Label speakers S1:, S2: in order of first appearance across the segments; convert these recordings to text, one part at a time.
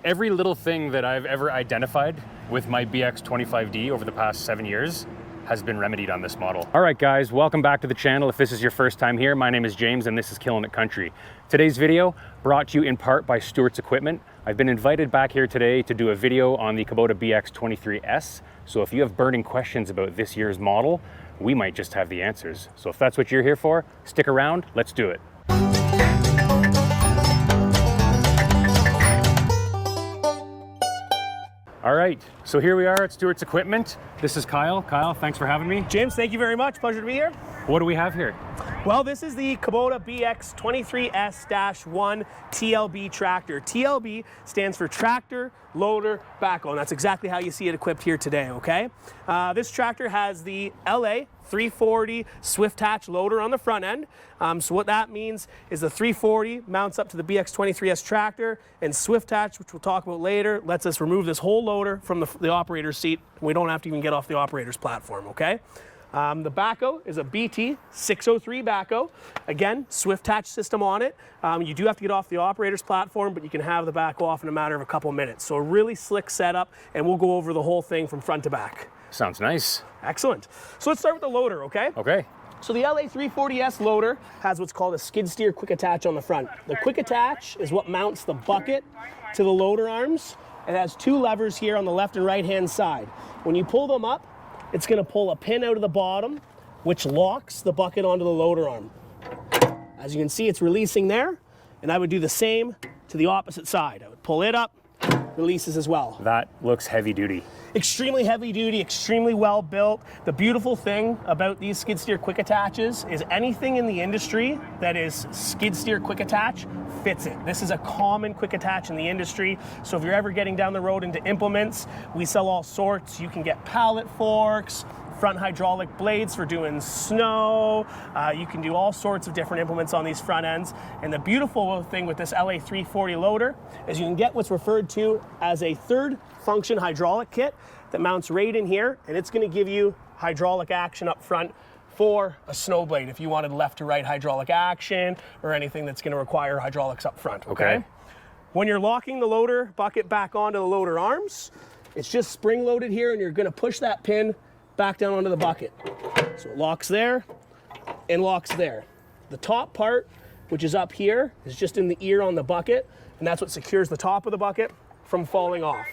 S1: every little thing that I've ever identified with my BX25D over the past 7 years has been remedied on this model. All right guys, welcome back to the channel. If this is your first time here, my name is James and this is Killing It Country. Today's video brought to you in part by Stewart's Equipment. I've been invited back here today to do a video on the Kubota BX23S. So if you have burning questions about this year's model, we might just have the answers. So if that's what you're here for, stick around, let's do it. All right, so here we are at Stewart's Equipment. This is Kyle. Kyle, thanks for having me.
S2: James, thank you very much. Pleasure to be here.
S1: What do we have here?
S2: Well, this is the Kubota BX23S-1 TLB tractor. TLB stands for tractor, loader, backhoe, and that's exactly how you see it equipped here today, okay? This tractor has the LA 340 swift hatch loader on the front end. So what that means is the 340 mounts up to the BX23S tractor, and swift hatch, which we'll talk about later, lets us remove this whole loader from the operator's seat. We don't have to even get off the operator's platform, okay? The backhoe is a BT603 backhoe. Again, swift hatch system on it. You do have to get off the operator's platform, but you can have the backhoe off in a matter of a couple minutes. So a really slick setup, and we'll go over the whole thing from front to back.
S1: Sounds nice.
S2: Excellent. So let's start with the loader, okay?
S1: Okay.
S2: So the LA340S loader has what's called a skid steer quick attach on the front. The quick attach is what mounts the bucket to the loader arms. It has two levers here on the left and right hand side. When you pull them up, it's going to pull a pin out of the bottom, which locks the bucket onto the loader arm. As you can see, it's releasing there, and I would do the same to the opposite side. I would pull it up, releases as well.
S1: That looks heavy duty.
S2: Extremely heavy duty, extremely well built. The beautiful thing about these skid steer quick attaches is anything in the industry that is skid steer quick attach fits it. This is a common quick attach in the industry. So if you're ever getting down the road into implements, we sell all sorts. You can get pallet forks, front hydraulic blades for doing snow. You can do all sorts of different implements on these front ends. And the beautiful thing with this LA340 loader is you can get what's referred to as a third function hydraulic kit that mounts right in here, and it's going to give you hydraulic action up front for a snow blade if you wanted left to right hydraulic action or anything that's going to require hydraulics up front, okay? When you're locking the loader bucket back onto the loader arms, it's just spring loaded here, and you're going to push that pin back down onto the bucket. So it locks there and locks there. The top part, which is up here, is just in the ear on the bucket, and that's what secures the top of the bucket from falling off.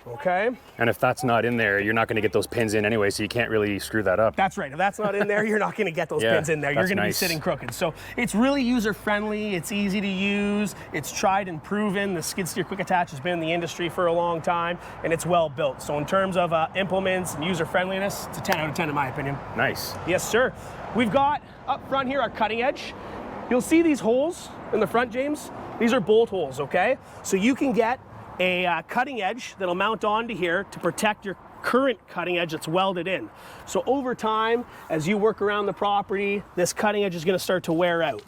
S2: Okay.
S1: And if that's not in there, you're not going to get those pins in anyway, so you can't really screw that up.
S2: That's right. If that's not in there, you're not going to get those pins in there. You're going to be sitting crooked. So it's really user-friendly. It's easy to use. It's tried and proven. The skid steer quick attach has been in the industry for a long time, and it's well built. So in terms of implements and user-friendliness, it's a 10 out of 10 in my opinion. Nice. Yes, sir. We've got up front here our cutting edge. You'll see these holes in the front, James. These are bolt holes, okay? So you can get a cutting edge that'll mount onto here to protect your current cutting edge that's welded in. So over time, as you work around the property, this cutting edge is going to start to wear out.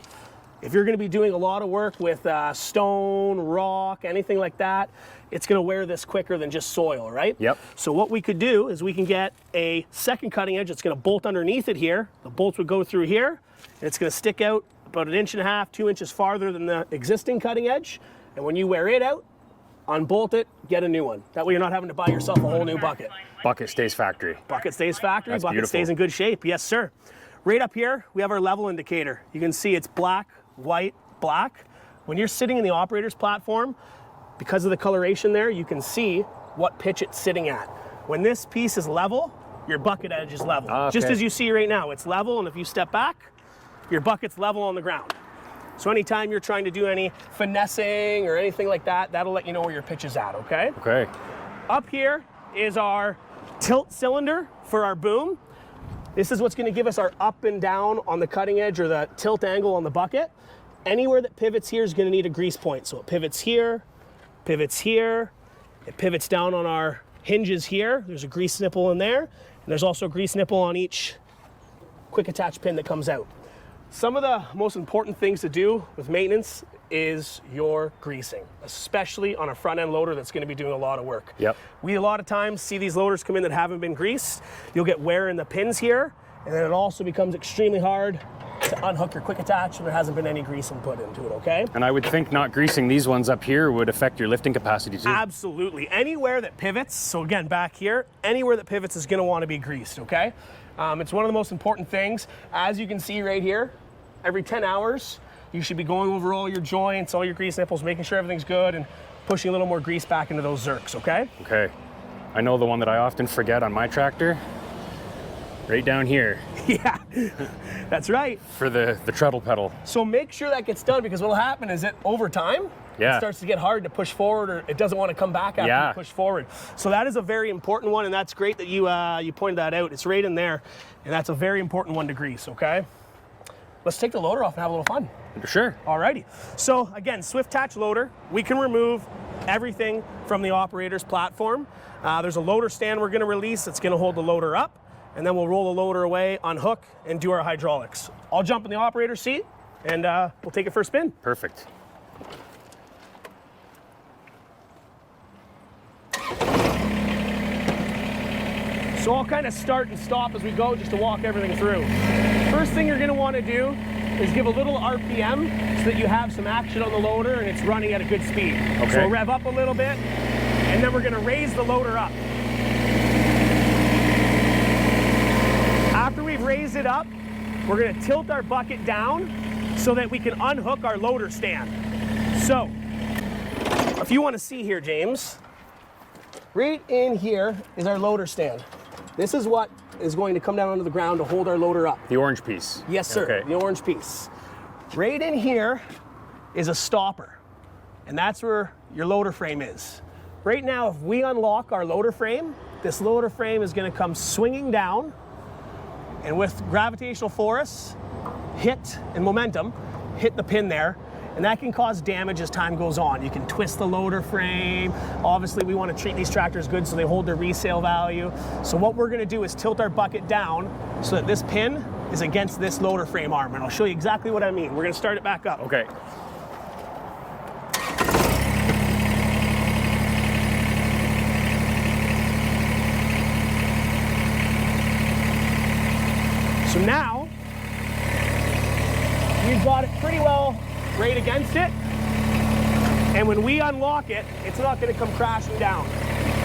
S2: If you're going to be doing a lot of work with stone, rock, anything like that, it's going to wear this quicker than just soil, right? Yep. So what we could do is we can get a second cutting edge that's going to bolt underneath it here. The bolts would go through here, and it's going to stick out about 1.5 inches, 2 inches farther than the existing cutting edge. And when you wear it out, unbolt it, get a new one. That way you're not having to buy yourself a whole new bucket.
S1: Bucket stays factory.
S2: Bucket stays factory,
S1: That's
S2: bucket
S1: beautiful.
S2: stays in good shape, yes sir. Right up here, we have our level indicator. You can see it's black, white, black. When you're sitting in the operator's platform, because of the coloration there, you can see what pitch it's sitting at. When this piece is level, your bucket edge is level.
S1: Okay.
S2: Just as you see right now, it's level, and if you step back, your bucket's level on the ground. So anytime you're trying to do any finessing or anything like that, that'll let you know where your pitch is at, okay? Okay. Up here is our tilt cylinder for our boom. This is what's going to give us our up and down on the cutting edge or the tilt angle on the bucket. Anywhere that pivots here is going to need a grease point. So it pivots here, it pivots down on our hinges here. There's a grease nipple in there, and there's also a grease nipple on each quick attach pin that comes out. Some of the most important things to do with maintenance is your greasing, especially on a front end loader that's going to be doing a lot of work. Yep. We a lot of times see these loaders come in that haven't been greased. You'll get wear in the pins here, and then it also becomes extremely hard to unhook your quick attach and there hasn't been any greasing put into it, okay?
S1: And I would think not greasing these ones up here would affect your lifting capacity too.
S2: Absolutely. Anywhere that pivots, so again, back here, anywhere that pivots is gonna wanna be greased, okay? It's one of the most important things. As you can see right here, every 10 hours, you should be going over all your joints, all your grease nipples, making sure everything's good and pushing a little more grease back into those zerks, okay?
S1: Okay. I know the one that I often forget on my tractor, right down here.
S2: Yeah, that's right.
S1: For the treadle pedal.
S2: So make sure that gets done, because what'll happen is that over time, it starts to get hard to push forward, or it doesn't want to come back after you push forward. So that is a very important one, and that's great that you pointed that out. It's right in there, and that's a very important one to grease, okay? Let's take the loader off and have a little fun.
S1: Sure.
S2: Alrighty. So again, Swift Attach loader, we can remove everything from the operator's platform. There's a loader stand we're gonna release that's gonna hold the loader up, and then we'll roll the loader away, unhook, and do our hydraulics. I'll jump in the operator's seat, and we'll take it for a spin.
S1: Perfect.
S2: So I'll kind of start and stop as we go, just to walk everything through. First thing you're gonna wanna do is give a little RPM so that you have some action on the loader and it's running at a good speed.
S1: Okay.
S2: So we'll rev up a little bit, and then we're gonna raise the loader up. After we've raised it up, we're gonna tilt our bucket down so that we can unhook our loader stand. So, if you wanna see here, James, right in here is our loader stand. This is what is going to come down onto the ground to hold our loader up.
S1: The orange piece.
S2: Yes, sir,
S1: Okay.
S2: the orange piece. Right in here is a stopper, and that's where your loader frame is. Right now, if we unlock our loader frame, this loader frame is gonna come swinging down, and with gravitational force, hit and momentum, hit the pin there, and that can cause damage as time goes on. You can twist the loader frame. Obviously, we want to treat these tractors good so they hold their resale value. So what we're going to do is tilt our bucket down so that this pin is against this loader frame arm, and I'll show you exactly what I mean. We're going to start it back up.
S1: Okay.
S2: So now, we've got it pretty well right against it, and when we unlock it, it's not going to come crashing down.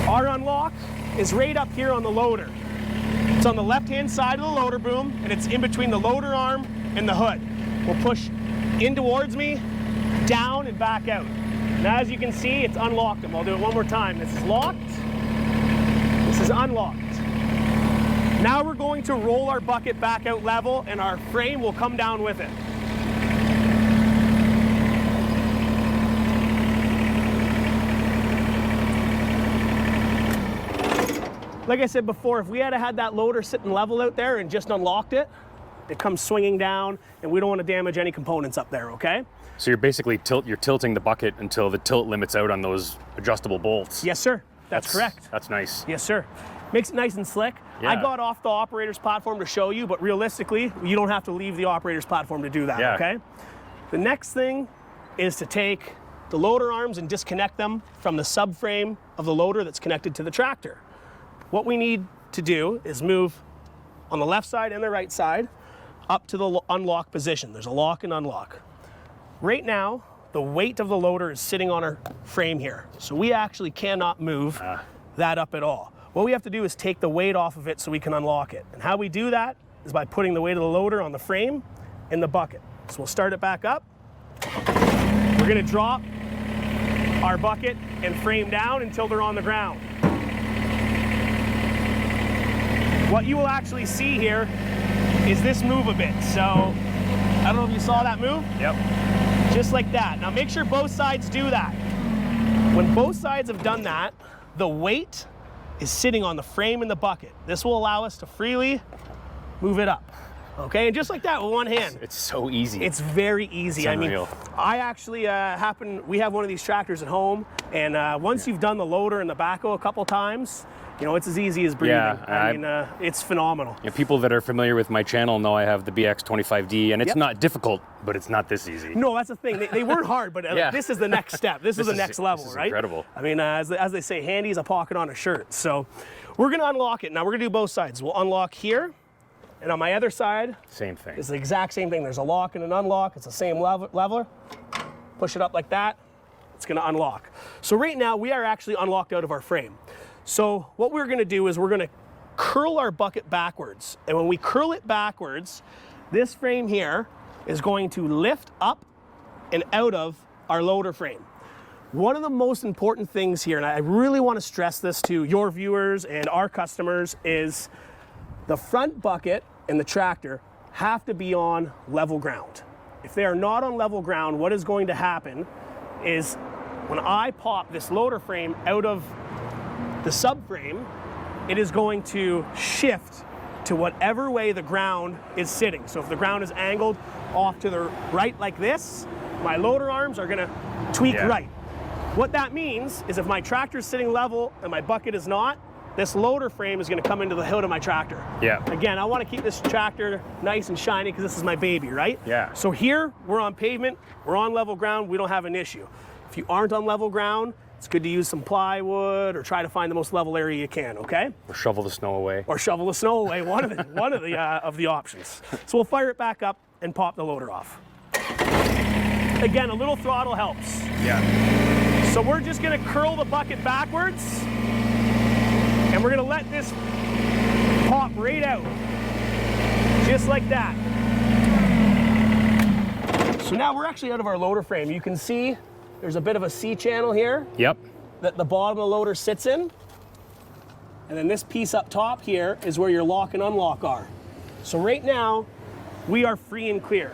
S2: Our unlock is right up here on the loader. It's on the left-hand side of the loader boom, and it's in between the loader arm and the hood. We'll push in towards me, down, and back out. And as you can see, it's unlocked. I'll do it one more time. This is locked. This is unlocked. Now we're going to roll our bucket back out level, and our frame will come down with it. Like I said before, if we had had that loader sitting level out there and just unlocked it, it comes swinging down, and we don't want to damage any components up there, okay?
S1: So you're basically tilting the bucket until the tilt limits out on those adjustable bolts.
S2: Yes, sir. That's correct.
S1: That's nice.
S2: Yes, sir. Makes it nice and slick.
S1: Yeah.
S2: I got off the operator's platform to show you, but realistically, you don't have to leave the operator's platform to do that, okay? The next thing is to take the loader arms and disconnect them from the subframe of the loader that's connected to the tractor. What we need to do is move on the left side and the right side up to the unlock position. There's a lock and unlock. Right now, the weight of the loader is sitting on our frame here, so we actually cannot move that up at all. What we have to do is take the weight off of it so we can unlock it. And how we do that is by putting the weight of the loader on the frame and the bucket. So we'll start it back up. We're gonna drop our bucket and frame down until they're on the ground. What you will actually see here is this move a bit. So, I don't know if you saw that move.
S1: Yep.
S2: Just like that. Now make sure both sides do that. When both sides have done that, the weight is sitting on the frame and the bucket. This will allow us to freely move it up. Okay, and just like that with one hand.
S1: It's so easy.
S2: It's very easy.
S1: It's unreal.
S2: I mean, I actually we have one of these tractors at home, and once you've done the loader and the backhoe a couple times, you know, it's as easy as breathing.
S1: Yeah,
S2: I mean, it's phenomenal.
S1: You know, people that are familiar with my channel know I have the BX23S, and it's not difficult, but it's not this easy.
S2: No, that's the thing. They weren't hard, but this is the next step. This is the next level,
S1: this is
S2: right?
S1: Incredible.
S2: I mean, as they say, handy as a pocket on a shirt. So we're gonna unlock it. Now we're gonna do both sides. We'll unlock here, And on my other side,
S1: Same thing.
S2: it's the exact same thing. There's a lock and an unlock. It's the same leveler. Push it up like that. It's going to unlock. So right now we are actually unlocked out of our frame. So what we're going to do is we're going to curl our bucket backwards. And when we curl it backwards, this frame here is going to lift up and out of our loader frame. One of the most important things here, and I really want to stress this to your viewers and our customers, is the front bucket and the tractor have to be on level ground. If they are not on level ground, what is going to happen is when I pop this loader frame out of the subframe, it is going to shift to whatever way the ground is sitting. So if the ground is angled off to the right like this, my loader arms are gonna tweak right. What that means is if my tractor is sitting level and my bucket is not, this loader frame is gonna come into the hood of my tractor.
S1: Yeah.
S2: Again, I wanna keep this tractor nice and shiny because this is my baby, right?
S1: Yeah.
S2: So here, we're on pavement, we're on level ground, we don't have an issue. If you aren't on level ground, it's good to use some plywood or try to find the most level area you can, okay?
S1: Or shovel the snow away.
S2: Or shovel the snow away, one of the options. So we'll fire it back up and pop the loader off. Again, a little throttle helps.
S1: Yeah.
S2: So we're just gonna curl the bucket backwards and we're gonna let this pop right out. Just like that. So now we're actually out of our loader frame. You can see there's a bit of a C channel here
S1: Yep.
S2: that the bottom of the loader sits in. And then this piece up top here is where your lock and unlock are. So right now, we are free and clear.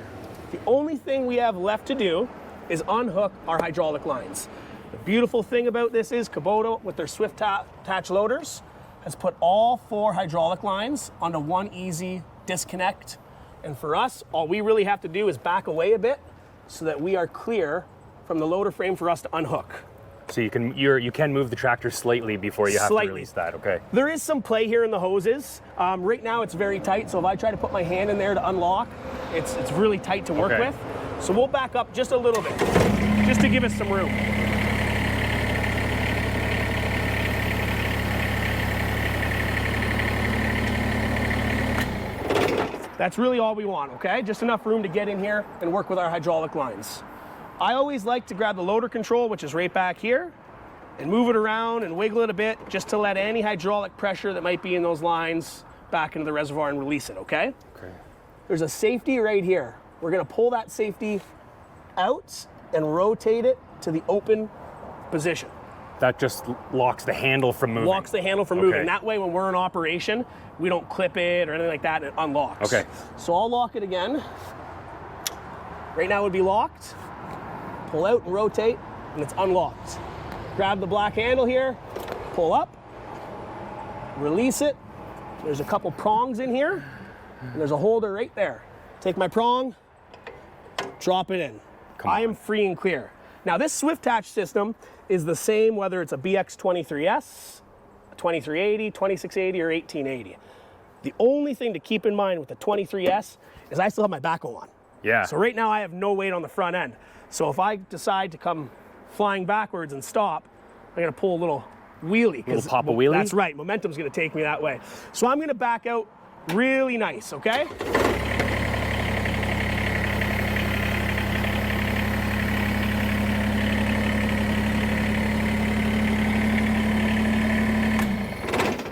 S2: The only thing we have left to do is unhook our hydraulic lines. The beautiful thing about this is Kubota, with their Swift Attach loaders, has put all 4 hydraulic lines onto one easy disconnect. And for us, all we really have to do is back away a bit so that we are clear from the loader frame for us to unhook.
S1: So you can move the tractor slightly before you have to release that, okay?
S2: There is some play here in the hoses. Right now it's very tight, so if I try to put my hand in there to unlock, it's really tight to work with. So we'll back up just a little bit, just to give us some room. That's really all we want, okay? Just enough room to get in here and work with our hydraulic lines. I always like to grab the loader control, which is right back here, and move it around and wiggle it a bit just to let any hydraulic pressure that might be in those lines back into the reservoir and release it, okay?
S1: Okay.
S2: There's a safety right here. We're gonna pull that safety out and rotate it to the open position.
S1: That just locks the handle from moving.
S2: Locks the handle from moving. That way when we're in operation, we don't clip it or anything like that, and it unlocks.
S1: Okay.
S2: So I'll lock it again. Right now it would be locked. Pull out and rotate, and it's unlocked. Grab the black handle here, pull up, release it. There's a couple prongs in here, and there's a holder right there. Take my prong, drop it in. I am free and clear. Now this Swift Attach system is the same whether it's a BX23S, a 2380, 2680, or 1880. The only thing to keep in mind with the 23S is I still have my backhoe on.
S1: Yeah.
S2: So right now I have no weight on the front end. So if I decide to come flying backwards and stop, I'm gonna pull a little wheelie.
S1: Little pop a wheelie?
S2: That's right, momentum's gonna take me that way. So I'm gonna back out really nice, okay?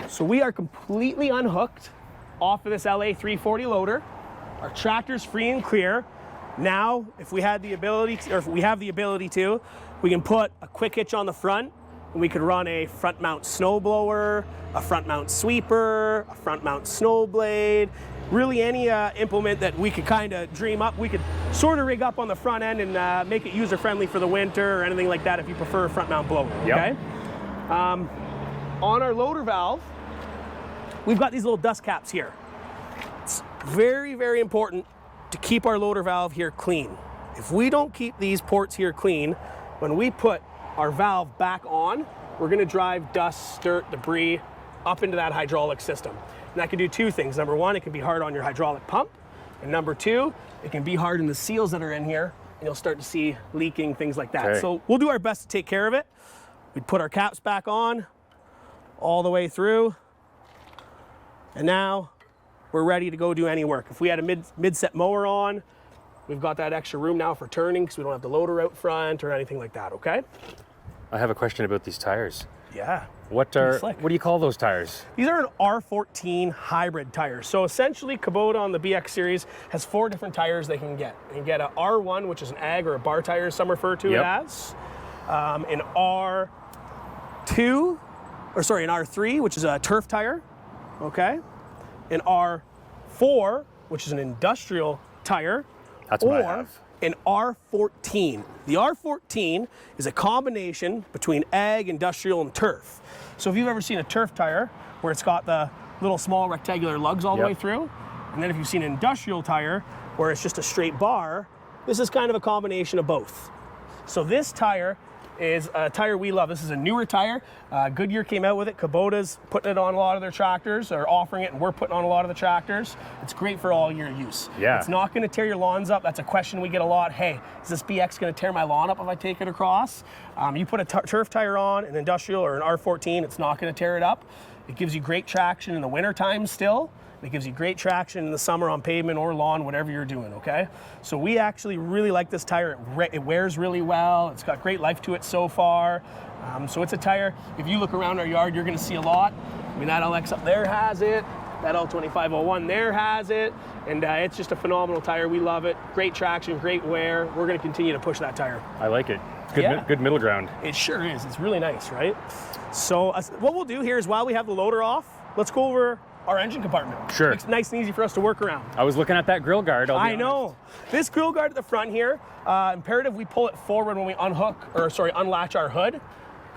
S2: So we are completely unhooked off of this LA 340 loader. Our tractor's free and clear. Now, if we had the ability to, or if we have the ability to, we can put a quick hitch on the front, and we could run a front mount snow blower, a front mount sweeper, a front mount snow blade, really any implement that we could kind of dream up. We could sort of rig up on the front end and make it user friendly for the winter or anything like that if you prefer a front mount blower, okay? On our loader valve, we've got these little dust caps here. It's very, very important to keep our loader valve here clean. If we don't keep these ports here clean, when we put our valve back on, we're gonna drive dust, dirt, debris up into that hydraulic system. And that can do 2 things. Number 1, it can be hard on your hydraulic pump. And number 2, it can be hard in the seals that are in here, and you'll start to see leaking, things like that. So we'll do our best to take care of it. We put our caps back on all the way through. And now we're ready to go do any work. If we had a mid-set mower on, we've got that extra room now for turning because we don't have the loader out front or anything like that, okay?
S1: I have a question about these tires.
S2: Yeah.
S1: What do you call those tires?
S2: These are an R14 hybrid tires. So essentially Kubota on the BX series has 4 different tires they can get. You can get an R1, which is an ag or a bar tire, as some refer to it as. An R3, which is a turf tire, okay? An R4, which is an industrial tire.
S1: That's what I have.
S2: An R14. The R14 is a combination between ag, industrial, and turf. So if you've ever seen a turf tire where it's got the little small rectangular lugs all the way through, and then if you've seen an industrial tire where it's just a straight bar, this is kind of a combination of both. So this tire is a tire we love. This is a newer tire. Goodyear came out with it. Kubota's putting it on a lot of their tractors, or offering it, and we're putting on a lot of the tractors. It's great for all year use.
S1: Yeah.
S2: It's not going to tear your lawns up. That's a question we get a lot. Hey, is this BX going to tear my lawn up if I take it across? You put a turf tire on, an industrial or an R14, it's not going to tear it up. It gives you great traction in the winter time still. It gives you great traction in the summer on pavement or lawn, whatever you're doing, okay? So we actually really like this tire. It wears really well. It's got great life to it so far. So it's a tire, if you look around our yard, you're gonna see a lot. I mean, that LX up there has it. That L2501 there has it. And it's just a phenomenal tire. We love it. Great traction, great wear. We're gonna continue to push that tire.
S1: I like it. Good middle ground.
S2: It sure is. It's really nice, right? So what we'll do here is while we have the loader off, let's go over our engine compartment.
S1: Sure.
S2: It's nice and easy for us to work around.
S1: I was looking at that grill guard.
S2: I know. This grill guard at the front here, imperative we pull it forward when we unlatch our hood.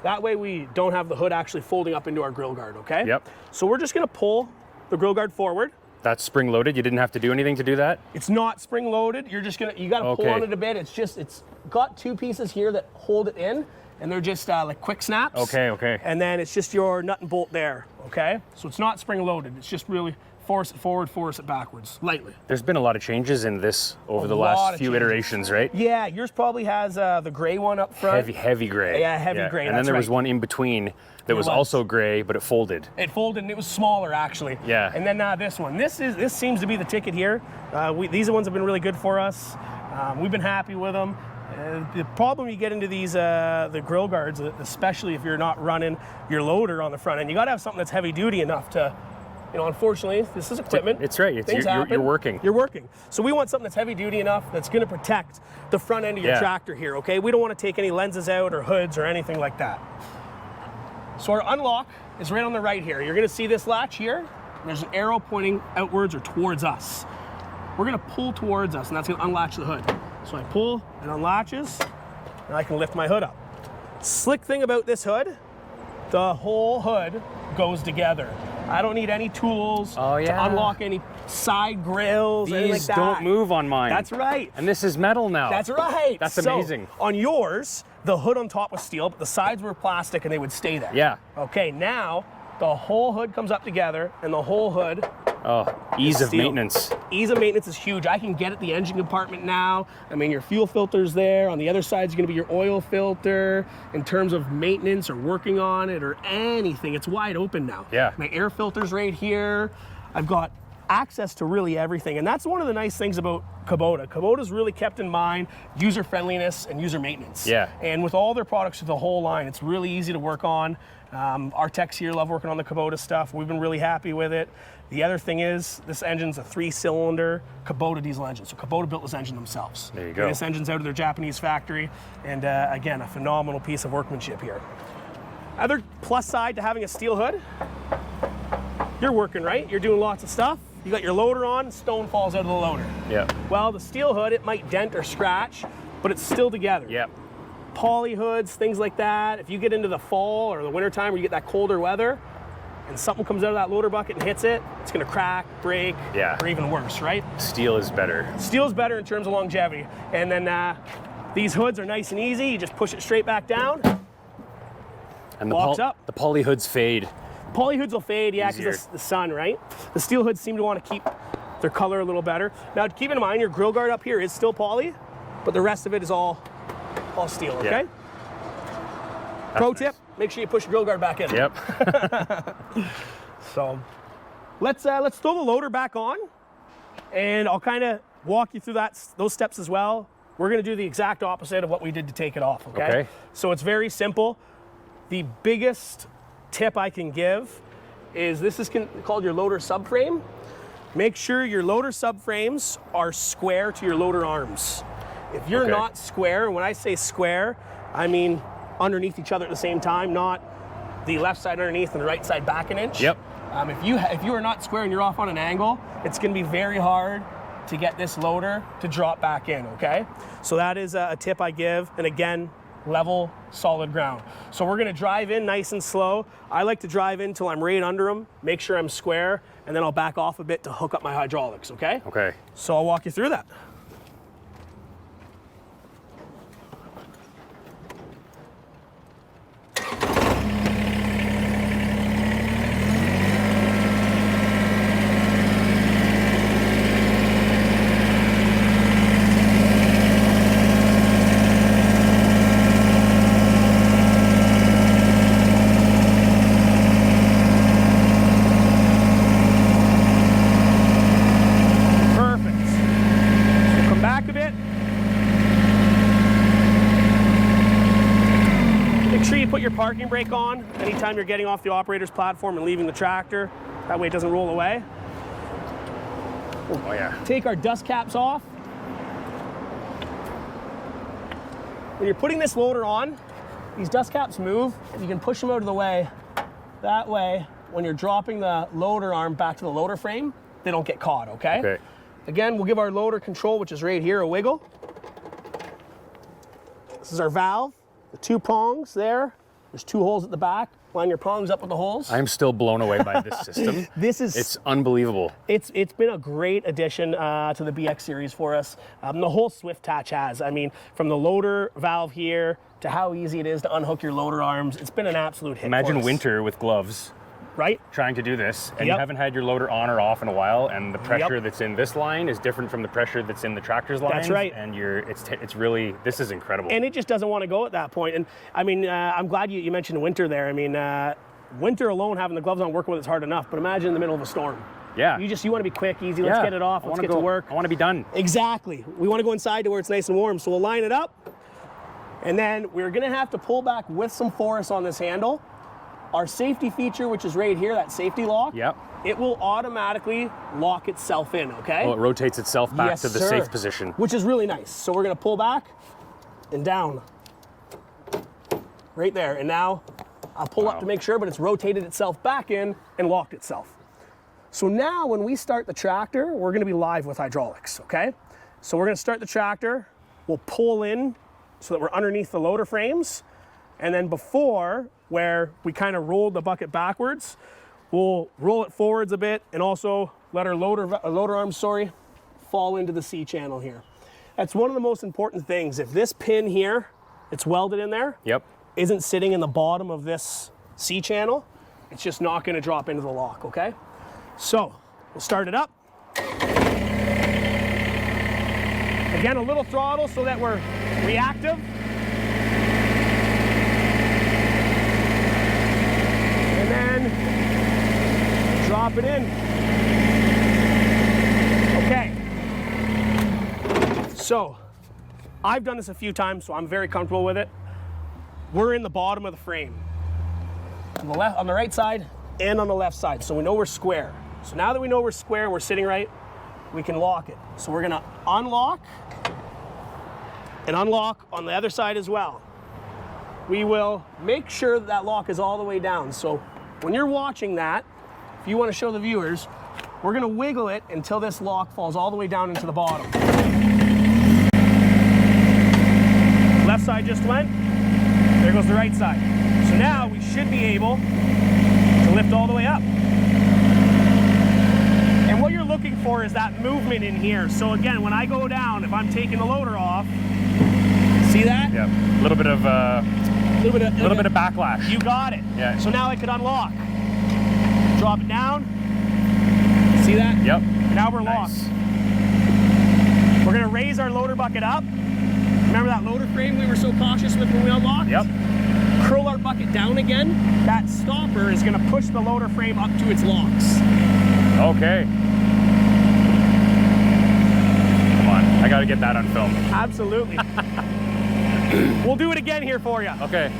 S2: That way we don't have the hood actually folding up into our grill guard, okay?
S1: Yep.
S2: So we're just gonna pull the grill guard forward.
S1: That's spring loaded. You didn't have to do anything to do that?
S2: It's not spring loaded. You gotta pull on it a bit. It's got 2 pieces here that hold it in, and they're just like quick snaps.
S1: Okay.
S2: And then it's just your nut and bolt there, okay? So it's not spring loaded. It's just really force it forward, force it backwards, lightly.
S1: There's been a lot of changes in this over the last few iterations, right?
S2: Yeah, yours probably has the gray one up front.
S1: Heavy gray.
S2: Yeah, heavy gray.
S1: And then there was one in between that was also gray, but it folded.
S2: It folded and it was smaller actually.
S1: Yeah.
S2: And then this one. This seems to be the ticket here. These ones have been really good for us. We've been happy with them. The problem you get into these the grill guards, especially if you're not running your loader on the front end, you got to have something that's heavy duty enough to, unfortunately, this is equipment.
S1: It's right. You're working.
S2: You're working. So we want something that's heavy duty enough that's going to protect the front end of your tractor here, okay? We don't want to take any lenses out or hoods or anything like that. So our unlock is right on the right here. You're going to see this latch here. And there's an arrow pointing outwards or towards us. We're going to pull towards us, and that's going to unlatch the hood. So I pull, it unlatches, and I can lift my hood up. Slick thing about this hood, the whole hood goes together. I don't need any tools to unlock any side grills, anything like that.
S1: These don't move on mine.
S2: That's right.
S1: And this is metal now.
S2: That's right.
S1: That's amazing.
S2: So, on yours, the hood on top was steel, but the sides were plastic and they would stay there.
S1: Yeah.
S2: Okay, now the whole hood comes up together and the whole hood
S1: ease of maintenance.
S2: Ease of maintenance is huge. I can get at the engine compartment now. I mean, your fuel filter's there. On the other side is going to be your oil filter. In terms of maintenance or working on it or anything, it's wide open now.
S1: Yeah.
S2: My air filter's right here. I've got access to really everything. And that's one of the nice things about Kubota. Kubota's really kept in mind user friendliness and user maintenance.
S1: Yeah.
S2: And with all their products through the whole line, it's really easy to work on. Our techs here love working on the Kubota stuff. We've been really happy with it. The other thing is, this engine's a 3-cylinder Kubota diesel engine. So Kubota built this engine themselves.
S1: There you go.
S2: This engine's out of their Japanese factory. And again, a phenomenal piece of workmanship here. Other plus side to having a steel hood, you're working, right? You're doing lots of stuff. You got your loader on, stone falls out of the loader.
S1: Yeah.
S2: Well, the steel hood, it might dent or scratch, but it's still together.
S1: Yep.
S2: Poly hoods, things like that. If you get into the fall or the winter time where you get that colder weather and something comes out of that loader bucket and hits it, it's gonna crack, break, or even worse, right?
S1: Steel is better.
S2: Steel is better in terms of longevity. And then these hoods are nice and easy. You just push it straight back down.
S1: And
S2: locks up.
S1: The poly hoods fade.
S2: Poly hoods will fade, yeah, because the sun, right? The steel hoods seem to want to keep their color a little better. Now, keep in mind, your grill guard up here is still poly, but the rest of it is all steel, okay?
S1: Yeah.
S2: Pro tip, make sure you push your grill guard back in.
S1: Yep.
S2: So, let's throw the loader back on, and I'll kind of walk you through those steps as well. We're going to do the exact opposite of what we did to take it off, okay? So it's very simple. The biggest tip I can give is this is called your loader subframe. Make sure your loader subframes are square to your loader arms. If you're not square, and when I say square, I mean underneath each other at the same time, not the left side underneath and the right side back an inch.
S1: Yep.
S2: If you are not square and you're off on an angle, it's going to be very hard to get this loader to drop back in, okay? So that is a tip I give, and again, level, solid ground. So we're gonna drive in nice and slow. I like to drive in till I'm right under them, make sure I'm square, and then I'll back off a bit to hook up my hydraulics, okay?
S1: Okay.
S2: So I'll walk you through that. Put your parking brake on anytime you're getting off the operator's platform and leaving the tractor. That way it doesn't roll away.
S1: Oh yeah.
S2: Take our dust caps off. When you're putting this loader on, these dust caps move. You can push them out of the way. That way, when you're dropping the loader arm back to the loader frame, they don't get caught, okay?
S1: Okay.
S2: Again, we'll give our loader control, which is right here, a wiggle. This is our valve, the 2 prongs there. There's 2 holes at the back. Line your prongs up with the holes.
S1: I'm still blown away by this system. It's unbelievable.
S2: It's been a great addition to the BX series for us. The whole Swift Hatch has. I mean, from the loader valve here to how easy it is to unhook your loader arms. It's been an absolute hit.
S1: Imagine
S2: for us.
S1: winter with gloves.
S2: Right?
S1: Trying to do this, and you haven't had your loader on or off in a while, and the pressure that's in this line is different from the pressure that's in the tractor's line.
S2: That's right.
S1: And it's really, this is incredible.
S2: And it just doesn't want to go at that point. And I mean, I'm glad you mentioned winter there. I mean, winter alone, having the gloves on, working with it's hard enough, but imagine in the middle of a storm.
S1: Yeah.
S2: You want to be quick, easy, let's get it off, let's get to work.
S1: I want to be done.
S2: Exactly. We want to go inside to where it's nice and warm. So we'll line it up, and then we're going to have to pull back with some force on this handle. Our safety feature, which is right here, that safety lock, it will automatically lock itself in, okay?
S1: Well, it rotates itself back to the safe position.
S2: Which is really nice. So we're gonna pull back and down. Right there, and now I'll pull up to make sure, but it's rotated itself back in and locked itself. So now when we start the tractor, we're gonna be live with hydraulics, okay? So we're gonna start the tractor, we'll pull in so that we're underneath the loader frames, and then before, where we kind of rolled the bucket backwards, we'll roll it forwards a bit and also let our loader arms, fall into the C channel here. That's one of the most important things. If this pin here, it's welded in there, isn't sitting in the bottom of this C channel, it's just not going to drop into the lock, okay? So we'll start it up. Again, a little throttle so that we're reactive. And then drop it in. Okay. So I've done this a few times, so I'm very comfortable with it. We're in the bottom of the frame. On the right side and on the left side, so we know we're square. So now that we know we're square and we're sitting right, we can lock it. So we're gonna unlock and unlock on the other side as well. We will make sure that that lock is all the way down. So when you're watching that, if you want to show the viewers, we're going to wiggle it until this lock falls all the way down into the bottom. Left side just went. There goes the right side. So now we should be able to lift all the way up. And what you're looking for is that movement in here. So again, when I go down, if I'm taking the loader off, see that?
S1: Yeah, a little bit of backlash.
S2: You got it.
S1: Yeah.
S2: So now I could unlock. Drop it down. See that?
S1: Yep.
S2: Now we're locked. We're gonna raise our loader bucket up. Remember that loader frame we were so cautious with when we unlocked?
S1: Yep.
S2: Curl our bucket down again. That stopper is gonna push the loader frame up to its locks.
S1: Okay. Come on, I gotta get that on film.
S2: Absolutely. We'll do it again here for you.
S1: Okay.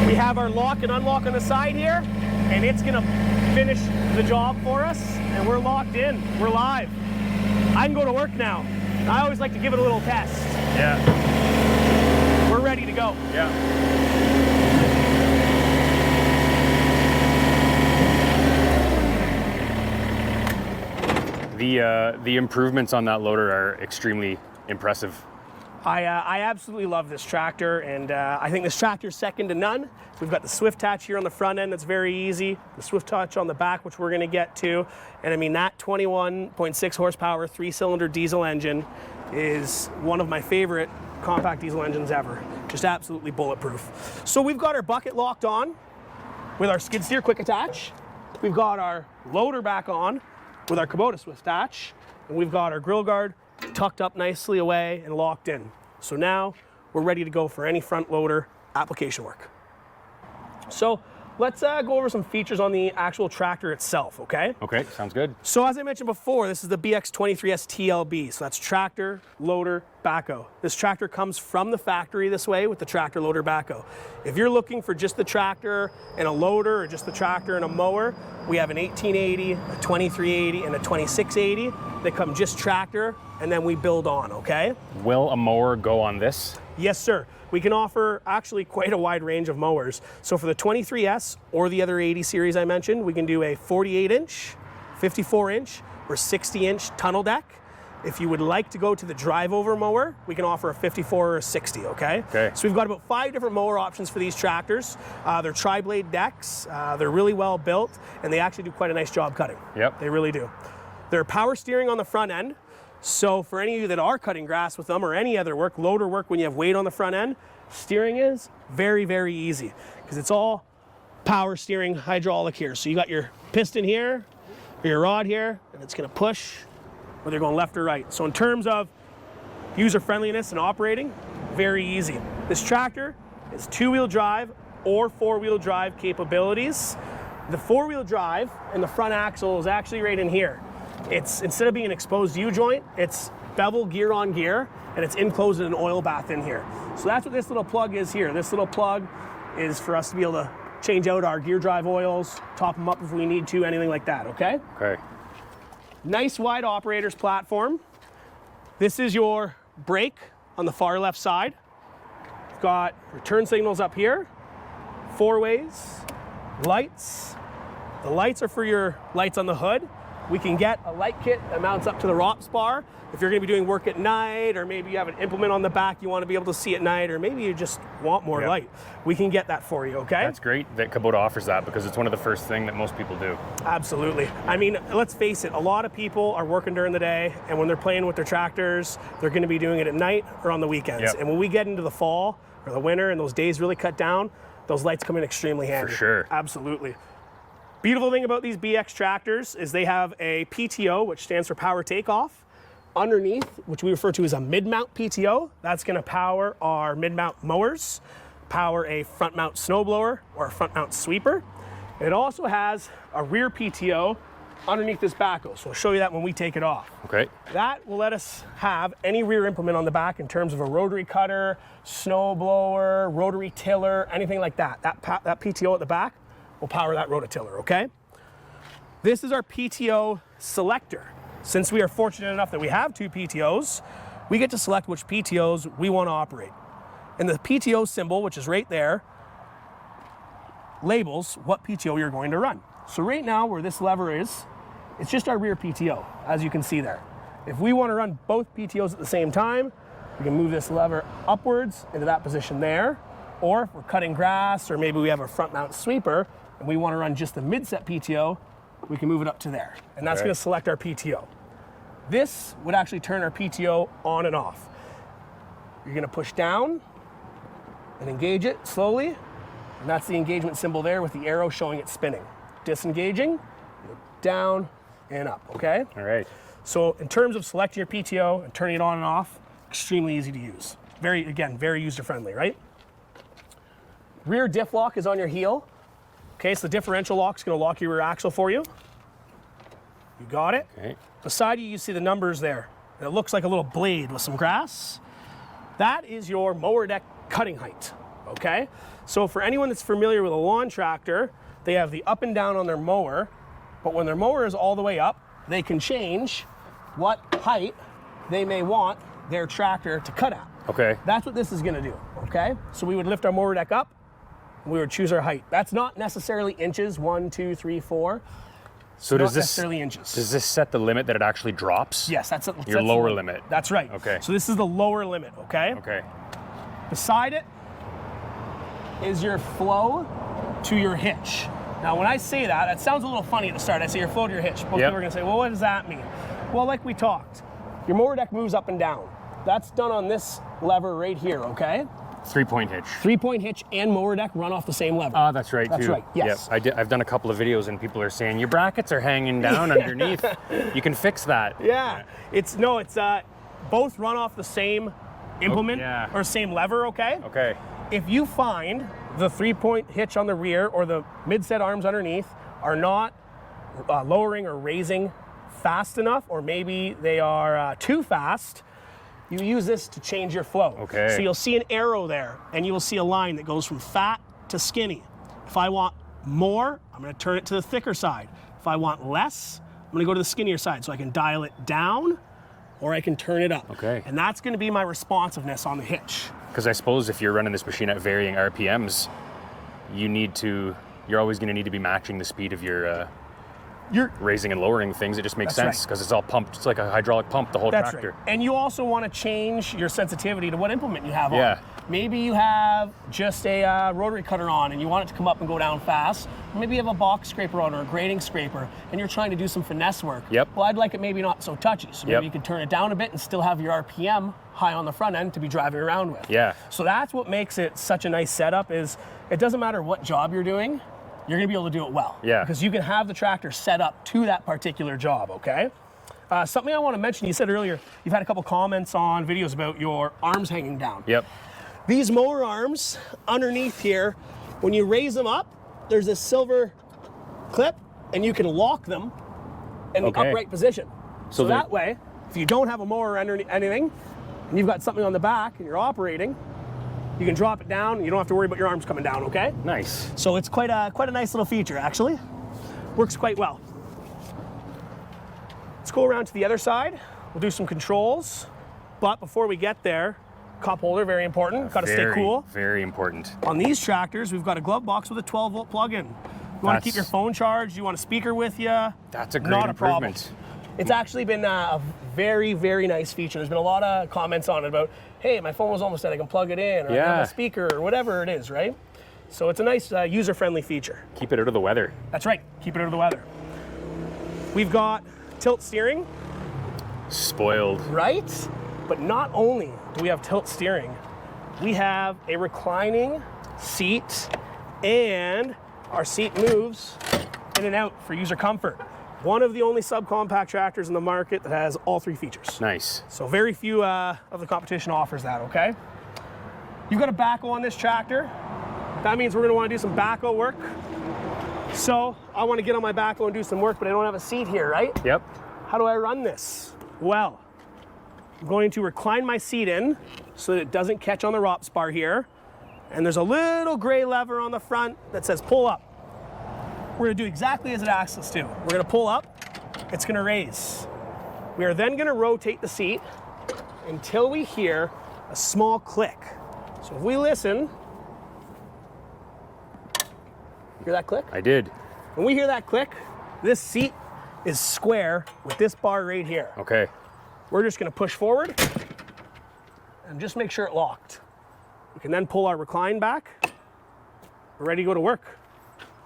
S2: We have our lock and unlock on the side here, and it's gonna finish the job for us, and we're locked in. We're live. I can go to work now. I always like to give it a little test.
S1: Yeah.
S2: We're ready to go.
S1: Yeah. The improvements on that loader are extremely impressive.
S2: I absolutely love this tractor, and I think this tractor is second to none. We've got the Swift Touch here on the front end that's very easy, the Swift Touch on the back, which we're going to get to, and I mean that 21.6 horsepower 3-cylinder diesel engine is one of my favorite compact diesel engines ever. Just absolutely bulletproof. So we've got our bucket locked on with our skid steer quick attach. We've got our loader back on with our Kubota Swift Touch, and we've got our grill guard tucked up nicely away and locked in. So now we're ready to go for any front loader application work. So let's go over some features on the actual tractor itself, okay?
S1: Okay, sounds good.
S2: So as I mentioned before, this is the BX23S TLB. So that's tractor, loader, backhoe. This tractor comes from the factory this way with the tractor, loader, backhoe. If you're looking for just the tractor and a loader, or just the tractor and a mower, we have an 1880, a 2380, and a 2680. They come just tractor, and then we build on, okay?
S1: Will a mower go on this?
S2: Yes, sir. We can offer actually quite a wide range of mowers. So for the 23S or the other 80 series I mentioned, we can do a 48-inch, 54-inch, or 60-inch tunnel deck. If you would like to go to the drive-over mower, we can offer a 54 or a 60, okay?
S1: Okay.
S2: So we've got about 5 different mower options for these tractors. They're tri-blade decks, they're really well built, and they actually do quite a nice job cutting.
S1: Yep.
S2: They really do. They're power steering on the front end. So for any of you that are cutting grass with them or any other work, loader work when you have weight on the front end, steering is very, very easy because it's all power steering hydraulic here. So you got your piston here, or your rod here, and it's gonna push whether you're going left or right. So in terms of user friendliness and operating, very easy. This tractor is 2-wheel drive or 4-wheel drive capabilities. The 4-wheel drive and the front axle is actually right in here. It's, instead of being an exposed U-joint, it's bevel gear on gear, and it's enclosed in an oil bath in here. So that's what this little plug is here. This little plug is for us to be able to change out our gear drive oils, top them up if we need to, anything like that, okay?
S1: Okay.
S2: Nice wide operator's platform. This is your brake on the far left side. We've got your turn signals up here, 4 ways, lights. The lights are for your lights on the hood. We can get a light kit that mounts up to the ROPS bar. If you're gonna be doing work at night, or maybe you have an implement on the back you wanna be able to see at night, or maybe you just want more light, we can get that for you, okay?
S1: That's great that Kubota offers that because it's one of the first things that most people do.
S2: Absolutely. I mean, let's face it, a lot of people are working during the day, and when they're playing with their tractors, they're gonna be doing it at night or on the weekends.
S1: Yep.
S2: And when we get into the fall or the winter and those days really cut down, those lights come in extremely handy.
S1: For sure.
S2: Absolutely. Beautiful thing about these BX tractors is they have a PTO, which stands for power takeoff. Underneath, which we refer to as a mid-mount PTO, that's gonna power our mid-mount mowers, power a front-mount snowblower or a front-mount sweeper. It also has a rear PTO underneath this backhoe, so I'll show you that when we take it off.
S1: Okay.
S2: That will let us have any rear implement on the back in terms of a rotary cutter, snowblower, rotary tiller, anything like that. That PTO at the back will power that rototiller, okay? This is our PTO selector. Since we are fortunate enough that we have 2 PTOs, we get to select which PTOs we want to operate. And the PTO symbol, which is right there, labels what PTO you're going to run. So right now, where this lever is, it's just our rear PTO, as you can see there. If we want to run both PTOs at the same time, we can move this lever upwards into that position there. Or if we're cutting grass, or maybe we have a front mount sweeper, and we want to run just the mid-set PTO, we can move it up to there. And that's going to select our PTO. This would actually turn our PTO on and off. You're going to push down and engage it slowly, and that's the engagement symbol there with the arrow showing it spinning. Disengaging, down and up, okay?
S1: All right.
S2: So in terms of selecting your PTO and turning it on and off, extremely easy to use. Very user-friendly, right? Rear diff lock is on your heel. Okay, so the differential lock is going to lock your rear axle for you. You got it.
S1: Okay.
S2: Beside you see the numbers there. It looks like a little blade with some grass. That is your mower deck cutting height, okay? So for anyone that's familiar with a lawn tractor, they have the up and down on their mower, but when their mower is all the way up, they can change what height they may want their tractor to cut at.
S1: Okay.
S2: That's what this is gonna do, okay? So we would lift our mower deck up, and we would choose our height. That's not necessarily inches, 1, 2, 3, 4.
S1: So
S2: Not
S1: does this
S2: necessarily inches.
S1: Does this set the limit that it actually drops?
S2: Yes, that's
S1: your lower limit.
S2: That's right.
S1: Okay.
S2: So this is the lower limit, okay?
S1: Okay.
S2: Beside it is your flow to your hitch. Now, when I say that, that sounds a little funny at the start. I say your flow to your hitch. Most people are gonna say, well, what does that mean? Well, like we talked, your mower deck moves up and down. That's done on this lever right here, okay?
S1: 3-point hitch.
S2: 3-point hitch and mower deck run off the same lever.
S1: Oh, that's right,
S2: That's
S1: too.
S2: right, yes.
S1: Yep. I've done a couple of videos and people are saying, your brackets are hanging down underneath. You can fix that.
S2: Yeah. It's both run off the same implement or same lever, okay?
S1: Okay.
S2: If you find the 3-point hitch on the rear or the mid-set arms underneath are not lowering or raising fast enough, or maybe they are too fast, you use this to change your flow.
S1: Okay.
S2: So you'll see an arrow there, and you will see a line that goes from fat to skinny. If I want more, I'm gonna turn it to the thicker side. If I want less, I'm gonna go to the skinnier side, so I can dial it down or I can turn it up.
S1: Okay.
S2: And that's gonna be my responsiveness on the hitch.
S1: Because I suppose if you're running this machine at varying RPMs, you're always gonna need to be matching the speed of your raising and lowering things. It just makes sense because it's all pumped. It's like a hydraulic pump, the whole tractor.
S2: Right. And you also want to change your sensitivity to what implement you have on.
S1: Yeah.
S2: Maybe you have just a rotary cutter on and you want it to come up and go down fast. Or maybe you have a box scraper on or a grading scraper and you're trying to do some finesse work.
S1: Yep.
S2: Well, I'd like it maybe not so touchy. So maybe you can turn it down a bit and still have your RPM high on the front end to be driving around with.
S1: Yeah.
S2: So that's what makes it such a nice setup is it doesn't matter what job you're doing, you're gonna be able to do it well.
S1: Yeah.
S2: Because you can have the tractor set up to that particular job, okay? Something I want to mention, you said earlier, you've had a couple comments on videos about your arms hanging down.
S1: Yep.
S2: These mower arms underneath here, when you raise them up, there's this silver clip and you can lock them in the upright position. So that way, if you don't have a mower or anything, and you've got something on the back and you're operating, you can drop it down and you don't have to worry about your arms coming down, okay?
S1: Nice.
S2: So it's quite a nice little feature, actually. Works quite well. Let's go around to the other side. We'll do some controls. But before we get there, cup holder, very important. Got to stay cool.
S1: Very important.
S2: On these tractors, we've got a glove box with a 12-volt plug-in. You want to keep your phone charged, you want a speaker with you.
S1: That's a great improvement.
S2: It's actually been a very, very nice feature. There's been a lot of comments on it about, hey, my phone was almost dead, I can plug it in, or I have a speaker, or whatever it is, right? So it's a nice user-friendly feature.
S1: Keep it out of the weather.
S2: That's right, keep it out of the weather. We've got tilt steering.
S1: Spoiled.
S2: Right? But not only do we have tilt steering, we have a reclining seat, and our seat moves in and out for user comfort. One of the only subcompact tractors in the market that has all three features.
S1: Nice.
S2: So very few of the competition offers that, okay? You've got a backhoe on this tractor. That means we're gonna wanna do some backhoe work. So I wanna get on my backhoe and do some work, but I don't have a seat here, right?
S1: Yep.
S2: How do I run this? Well, I'm going to recline my seat in so that it doesn't catch on the ROPS bar here. And there's a little gray lever on the front that says pull up. We're gonna do exactly as it asks us to. We're gonna pull up, it's gonna raise. We are then gonna rotate the seat until we hear a small click. So if we listen, hear that click?
S1: I did.
S2: When we hear that click, this seat is square with this bar right here.
S1: Okay.
S2: We're just gonna push forward and just make sure it locked. We can then pull our recline back. We're ready to go to work.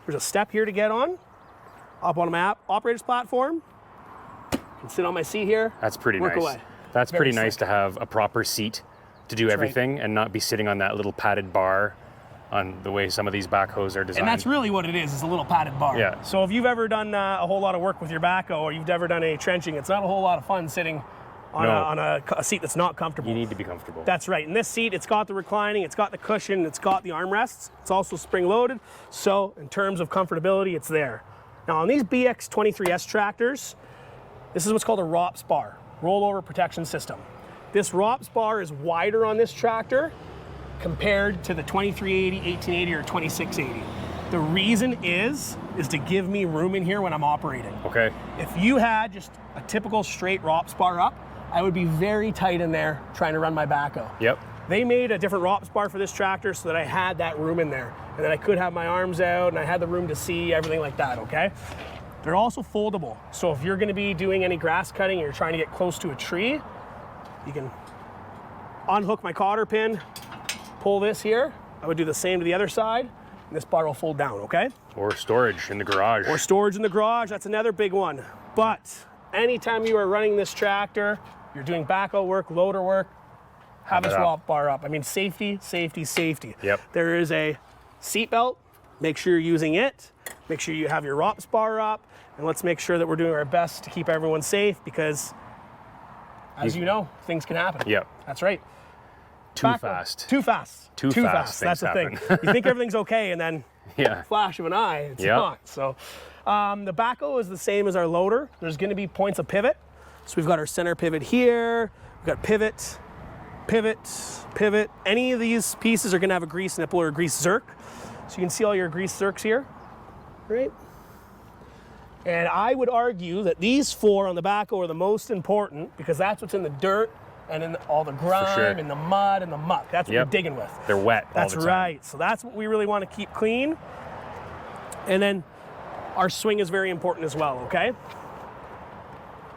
S2: There's a step here to get on, up on my operator's platform. I can sit on my seat here.
S1: That's pretty
S2: work
S1: nice.
S2: Away.
S1: That's
S2: Very
S1: pretty nice to have a proper seat to do everything and not be sitting on that little padded bar on the way some of these backhoes are designed.
S2: And that's really what it is a little padded bar.
S1: Yeah.
S2: So if you've ever done a whole lot of work with your backhoe, or you've ever done any trenching, it's not a whole lot of fun sitting on a seat that's not comfortable.
S1: You need to be comfortable.
S2: That's right. In this seat, it's got the reclining, it's got the cushion, it's got the armrests. It's also spring loaded. So in terms of comfortability, it's there. Now on these BX23S tractors, this is what's called a ROPS bar, rollover protection system. This ROPS bar is wider on this tractor compared to the 2380, 1880, or 2680. The reason is to give me room in here when I'm operating.
S1: Okay.
S2: If you had just a typical straight ROPS bar up, I would be very tight in there trying to run my backhoe.
S1: Yep.
S2: They made a different ROPS bar for this tractor so that I had that room in there, and that I could have my arms out and I had the room to see everything like that, okay? They're also foldable. So if you're gonna be doing any grass cutting or you're trying to get close to a tree, you can unhook my cotter pin, pull this here. I would do the same to the other side, and this bar will fold down, okay?
S1: Or storage in the garage.
S2: Or storage in the garage, that's another big one. But anytime you are running this tractor, you're doing backhoe work, loader work, have this ROPS bar up. I mean, safety, safety, safety.
S1: Yep.
S2: There is a seat belt. Make sure you're using it. Make sure you have your ROPS bar up, and let's make sure that we're doing our best to keep everyone safe, because as you know, things can happen.
S1: Yep.
S2: That's right.
S1: Too fast.
S2: Too fast.
S1: Too fast.
S2: That's the thing.
S1: Happen.
S2: You think everything's okay, and then
S1: Yeah.
S2: flash of an eye, it's
S1: Yep.
S2: not. So the backhoe is the same as our loader. There's going to be points of pivot. So we've got our center pivot here. We've got pivot, pivot, pivot. Any of these pieces are going to have a grease nipple or a grease zerk. So you can see all your grease zerks here, right? And I would argue that these four on the backhoe are the most important, because that's what's in the dirt and in all the grime and the mud and the muck. That's what we're digging with.
S1: They're wet
S2: That's
S1: all the time.
S2: right. So that's what we really want to keep clean. And then our swing is very important as well, okay?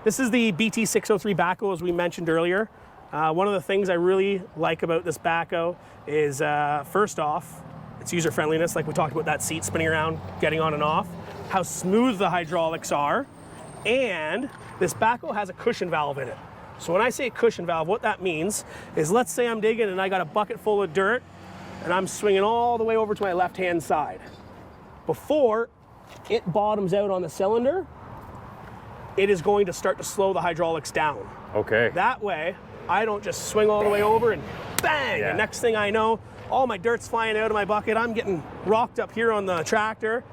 S2: This is the BT603 backhoe, as we mentioned earlier. One of the things I really like about this backhoe is, first off, its user-friendliness, like we talked about that seat spinning around, getting on and off, how smooth the hydraulics are, and this backhoe has a cushion valve in it. So when I say cushion valve, what that means is, let's say I'm digging and I got a bucket full of dirt and I'm swinging all the way over to my left-hand side. Before it bottoms out on the cylinder, it is going to start to slow the hydraulics down.
S1: Okay.
S2: That way, I don't just swing all the way over and bang,
S1: Yeah.
S2: and next thing I know, all my dirt's flying out of my bucket. I'm getting rocked up here on the tractor,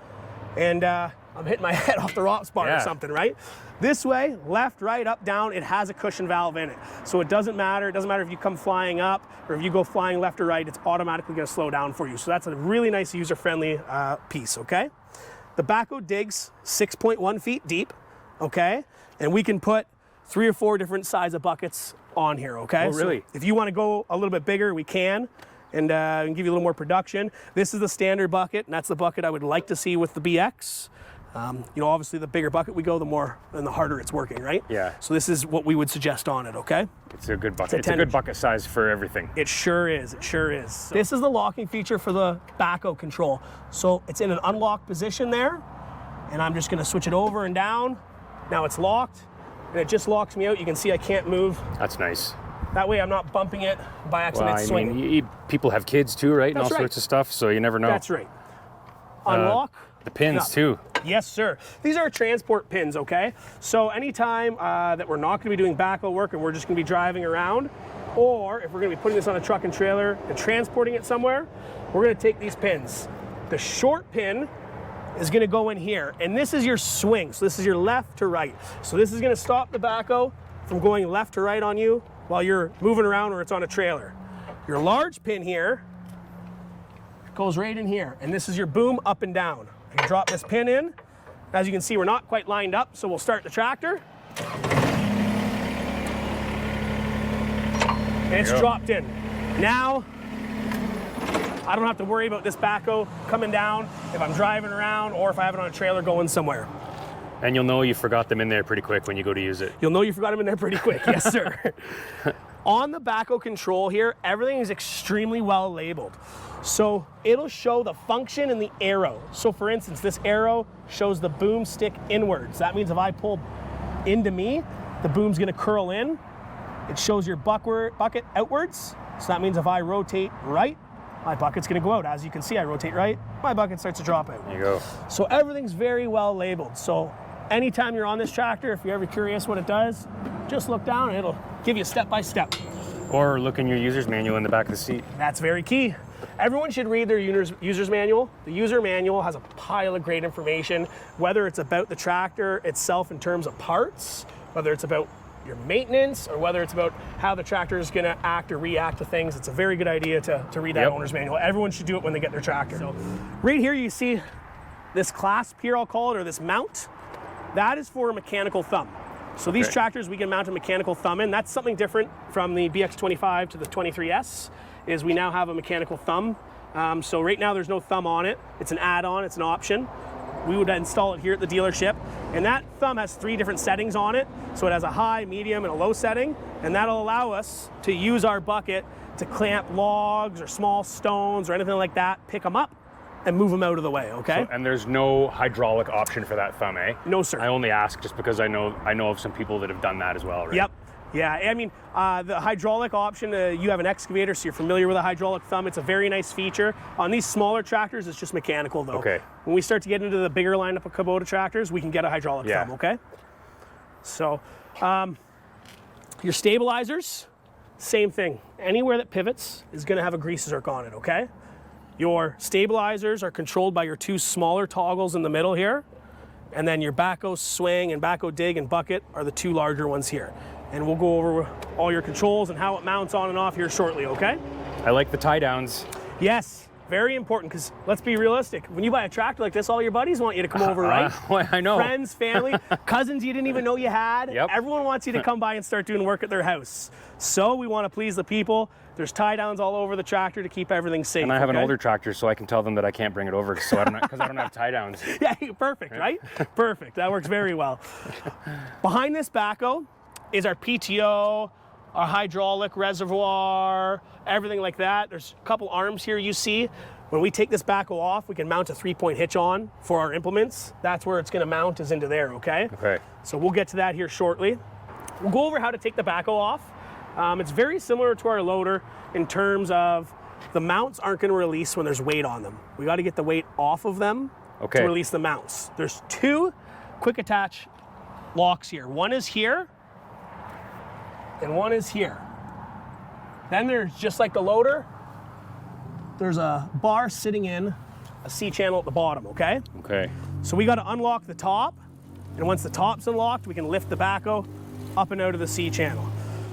S2: and I'm hitting my head off the ROPS bar or something, right? This way, left, right, up, down, it has a cushion valve in it. So it doesn't matter. It doesn't matter if you come flying up or if you go flying left or right, it's automatically gonna slow down for you. So that's a really nice user-friendly piece, okay? The backhoe digs 6.1 feet deep, okay? And we can put 3 or 4 different size of buckets on here, okay?
S1: Oh, really?
S2: So if you wanna go a little bit bigger, we can. And give you a little more production. This is the standard bucket, and that's the bucket I would like to see with the BX. You know, obviously the bigger bucket we go, the more and the harder it's working, right?
S1: Yeah.
S2: So this is what we would suggest on it, okay?
S1: It's a good bucket. It's a
S2: 10
S1: good
S2: inch.
S1: bucket size for everything.
S2: It sure is, it sure is. So this is the locking feature for the backhoe control. So it's in an unlocked position there, and I'm just gonna switch it over and down. Now it's locked, and it just locks me out. You can see I can't move.
S1: That's nice.
S2: That way I'm not bumping it by accident.
S1: Well, I
S2: swinging.
S1: mean, people have kids too, right?
S2: That's
S1: and all
S2: right.
S1: sorts of stuff, so you never know.
S2: That's right. Unlock.
S1: The pins
S2: Up.
S1: too.
S2: Yes, sir. These are transport pins, okay? So anytime that we're not gonna be doing backhoe work and we're just gonna be driving around, or if we're gonna be putting this on a truck and trailer and transporting it somewhere, we're gonna take these pins. The short pin is gonna go in here, and this is your swing. So this is your left to right. So this is gonna stop the backhoe from going left to right on you while you're moving around or it's on a trailer. Your large pin here goes right in here, and this is your boom up and down. I can drop this pin in. As you can see, we're not quite lined up, so we'll start the tractor. And it's dropped in. Now, I don't have to worry about this backhoe coming down if I'm driving around or if I have it on a trailer going somewhere.
S1: And you'll know you forgot them in there pretty quick when you go to use it.
S2: You'll know you forgot them in there pretty quick, yes sir. On the backhoe control here, everything is extremely well labeled. So it'll show the function and the arrow. So for instance, this arrow shows the boom stick inwards. That means if I pull into me, the boom's gonna curl in. It shows your bucket outwards. So that means if I rotate right, my bucket's gonna go out. As you can see, I rotate right, my bucket starts to drop out.
S1: There you go.
S2: So everything's very well labeled. So anytime you're on this tractor, if you're ever curious what it does, just look down and it'll give you step by step.
S1: Or look in your user's manual in the back of the seat.
S2: That's very key. Everyone should read their user's manual. The user manual has a pile of great information, whether it's about the tractor itself in terms of parts, whether it's about your maintenance, or whether it's about how the tractor is gonna act or react to things. It's a very good idea to read that owner's manual. Everyone should do it when they get their tractor. So right here you see this clasp here, I'll call it, or this mount. That is for a mechanical thumb. So these tractors we can mount a mechanical thumb in. That's something different from the BX25 to the 23S, is we now have a mechanical thumb. So right now there's no thumb on it. It's an add-on, it's an option. We would install it here at the dealership. And that thumb has 3 different settings on it. So it has a high, medium, and a low setting. And that'll allow us to use our bucket to clamp logs or small stones or anything like that, pick them up, and move them out of the way, okay?
S1: So, and there's no hydraulic option for that thumb, eh?
S2: No, sir.
S1: I only ask just because I know of some people that have done that as well, right?
S2: Yep. Yeah, I mean, the hydraulic option, you have an excavator, so you're familiar with a hydraulic thumb. It's a very nice feature. On these smaller tractors, it's just mechanical, though.
S1: Okay.
S2: When we start to get into the bigger lineup of Kubota tractors, we can get a hydraulic thumb, okay? So, your stabilizers, same thing. Anywhere that pivots is gonna have a grease zerk on it, okay? Your stabilizers are controlled by your 2 smaller toggles in the middle here, and then your backhoe swing and backhoe dig and bucket are the 2 larger ones here. And we'll go over all your controls and how it mounts on and off here shortly, okay?
S1: I like the tie downs.
S2: Yes, very important, because let's be realistic. When you buy a tractor like this, all your buddies want you to come over, right?
S1: I know.
S2: Friends, family, cousins you didn't even know you had.
S1: Yep.
S2: Everyone wants you to come by and start doing work at their house. So we want to please the people. There's tie downs all over the tractor to keep everything safe.
S1: And I have an older tractor, so I can tell them that I can't bring it over because I don't have tie downs.
S2: Yeah, perfect, right? Perfect. That works very well. Behind this backhoe is our PTO, our hydraulic reservoir, everything like that. There's a couple arms here you see. When we take this backhoe off, we can mount a 3-point hitch on for our implements. That's where it's gonna mount, is into there, okay?
S1: Okay.
S2: So we'll get to that here shortly. We'll go over how to take the backhoe off. It's very similar to our loader in terms of the mounts aren't gonna release when there's weight on them. We gotta get the weight off of them to release the mounts. There's 2 quick attach locks here. One is here, and one is here. Then there's, just like the loader, there's a bar sitting in a C channel at the bottom, okay?
S1: Okay.
S2: So we gotta unlock the top, and once the top's unlocked, we can lift the backhoe up and out of the C channel.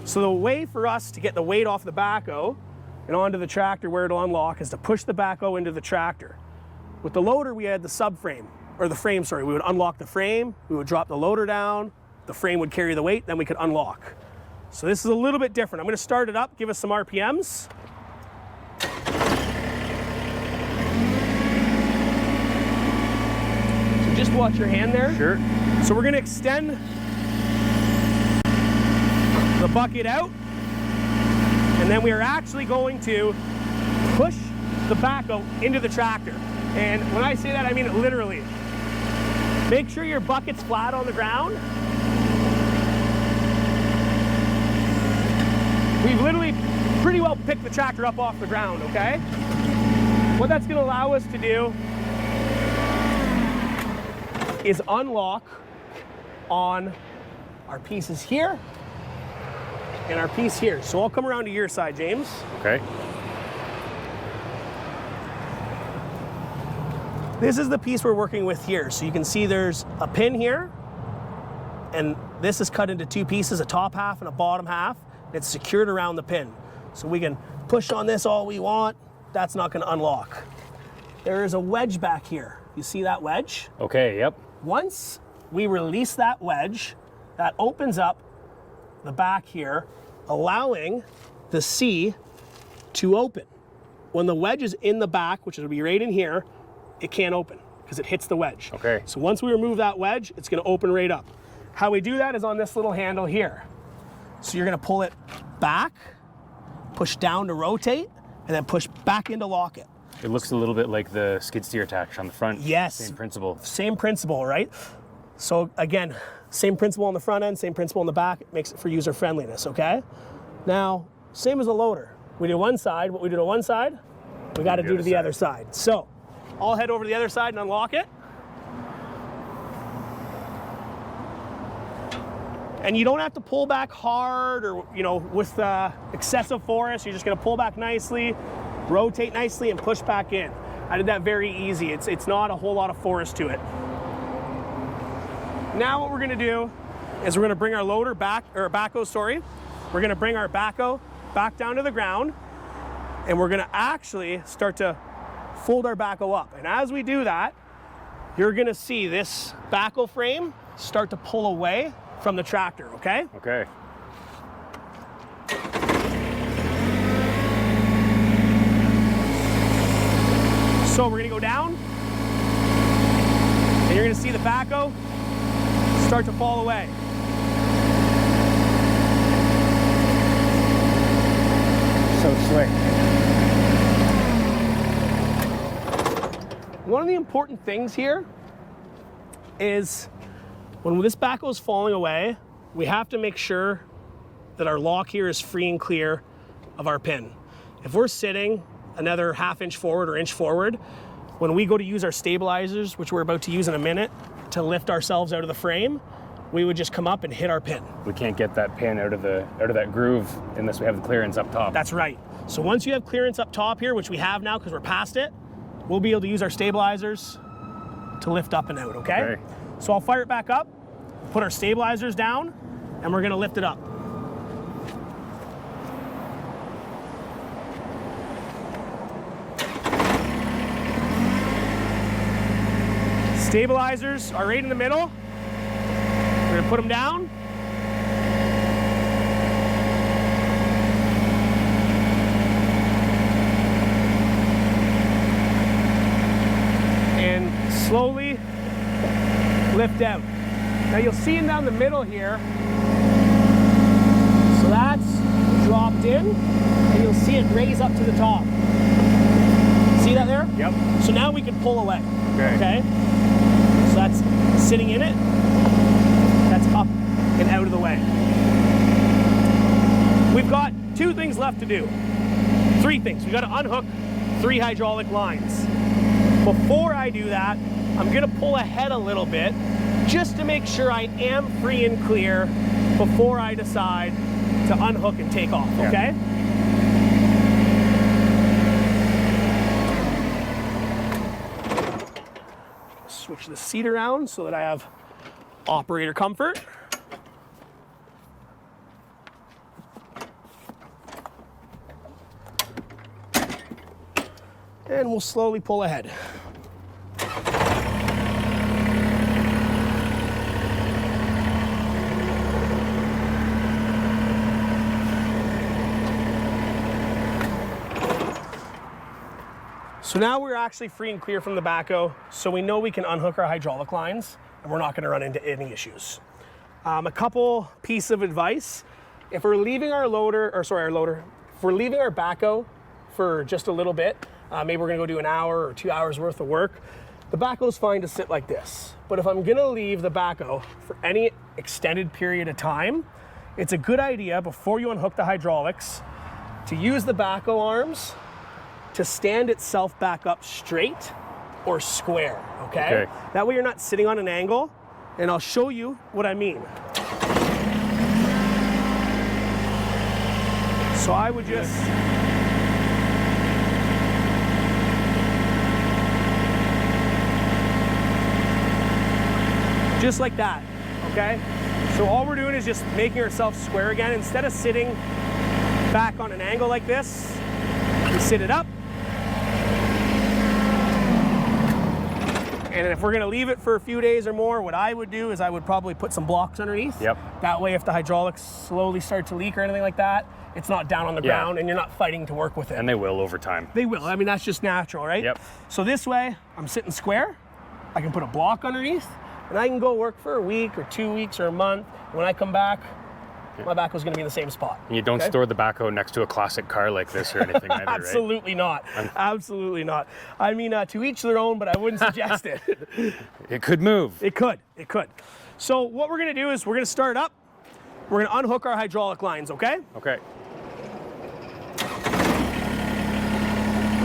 S2: So the way for us to get the weight off the backhoe and onto the tractor where it'll unlock is to push the backhoe into the tractor. With the loader, we had the subframe, or the frame, sorry. We would unlock the frame, we would drop the loader down, the frame would carry the weight, then we could unlock. So this is a little bit different. I'm gonna start it up, give us some RPMs. So just watch your hand there.
S1: Sure.
S2: So we're gonna extend the bucket out, and then we are actually going to push the backhoe into the tractor. And when I say that, I mean it literally. Make sure your bucket's flat on the ground. We've literally pretty well picked the tractor up off the ground, okay? What that's gonna allow us to do is unlock on our pieces here and our piece here. So I'll come around to your side, James.
S1: Okay.
S2: This is the piece we're working with here. So you can see there's a pin here, and this is cut into 2 pieces, a top half and a bottom half. It's secured around the pin. So we can push on this all we want. That's not gonna unlock. There is a wedge back here. You see that wedge?
S1: Okay, yep.
S2: Once we release that wedge, that opens up the back here, allowing the C to open. When the wedge is in the back, which will be right in here, it can't open because it hits the wedge.
S1: Okay.
S2: So once we remove that wedge, it's gonna open right up. How we do that is on this little handle here. So you're gonna pull it back, push down to rotate, and then push back in to lock it.
S1: It looks a little bit like the skid steer attach on the front.
S2: Yes.
S1: Same principle.
S2: Same principle, right? So again, same principle on the front end, same principle on the back. It makes it for user friendliness, okay? Now, same as a loader. We do one side, what we do to one side, we got to do to the other side. So I'll head over to the other side and unlock it. And you don't have to pull back hard or, you know, with excessive force. You're just going to pull back nicely, rotate nicely, and push back in. I did that very easy. It's not a whole lot of force to it. Now what we're going to do is we're going to bring our loader back, or backhoe, sorry. We're going to bring our backhoe back down to the ground, and we're going to actually start to fold our backhoe up. And as we do that, you're going to see this backhoe frame start to pull away from the tractor, okay?
S1: Okay.
S2: So we're gonna go down, and you're gonna see the backhoe start to fall away.
S1: So slick.
S2: One of the important things here is when this backhoe is falling away, we have to make sure that our lock here is free and clear of our pin. If we're sitting another ½ inch forward or inch forward, when we go to use our stabilizers, which we're about to use in a minute, to lift ourselves out of the frame, we would just come up and hit our pin.
S1: We can't get that pin out of that groove unless we have the clearance up top.
S2: That's right. So once you have clearance up top here, which we have now because we're past it, we'll be able to use our stabilizers to lift up and out, okay? So I'll fire it back up, put our stabilizers down, and we're gonna lift it up. Stabilizers are right in the middle. We're gonna put them down. And slowly lift out. Now you'll see it down the middle here. So that's dropped in, and you'll see it raise up to the top. See that there?
S1: Yep.
S2: So now we can pull away.
S1: Okay.
S2: So that's sitting in it. That's up and out of the way. We've got 2 things left to do. 3 things. We've got to unhook 3 hydraulic lines. Before I do that, I'm gonna pull ahead a little bit just to make sure I am free and clear before I decide to unhook and take off, okay? Switch the seat around so that I have operator comfort. And we'll slowly pull ahead. So now we're actually free and clear from the backhoe, so we know we can unhook our hydraulic lines and we're not going to run into any issues. A couple pieces of advice: if we're leaving our if we're leaving our backhoe for just a little bit, maybe we're going to go do an hour or 2 hours worth of work, the backhoe's fine to sit like this. But if I'm going to leave the backhoe for any extended period of time, it's a good idea before you unhook the hydraulics to use the backhoe arms to stand itself back up straight or square, okay? That way you're not sitting on an angle, and I'll show you what I mean. So I would just like that, okay? So all we're doing is just making ourselves square again. Instead of sitting back on an angle like this, we sit it up. And if we're gonna leave it for a few days or more, what I would do is I would probably put some blocks underneath.
S1: Yep.
S2: That way if the hydraulics slowly start to leak or anything like that, it's not down on the ground and you're not fighting to work with it.
S1: And they will over time.
S2: They will. I mean, that's just natural, right?
S1: Yep.
S2: So this way, I'm sitting square. I can put a block underneath, and I can go work for a week or 2 weeks or a month. When I come back, my backhoe's gonna be in the same spot.
S1: And you don't store the backhoe next to a classic car like this or anything either,
S2: Absolutely not. Absolutely not. I mean, to each their own, but I wouldn't suggest it.
S1: It could move.
S2: It could. It could. So what we're gonna do is we're gonna start up. We're gonna unhook our hydraulic lines, okay?
S1: Okay.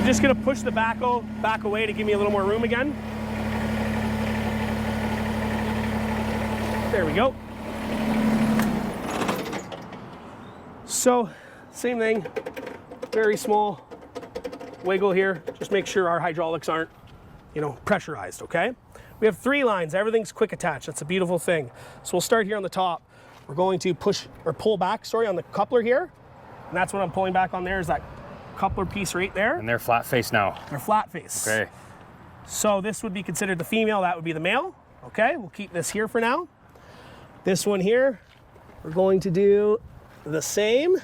S2: I'm just gonna push the backhoe back away to give me a little more room again. There we go. So, same thing, very small wiggle here. Just make sure our hydraulics aren't, you know, pressurized, okay? We have 3 lines, everything's quick attach. That's a beautiful thing. So we'll start here on the top. We're going to push, or pull back, sorry, on the coupler here. And that's what I'm pulling back on there, is that coupler piece right there.
S1: And they're flat face now.
S2: They're flat face.
S1: Okay.
S2: So this would be considered the female, that would be the male. Okay, we'll keep this here for now. This one here, we're going to do the same.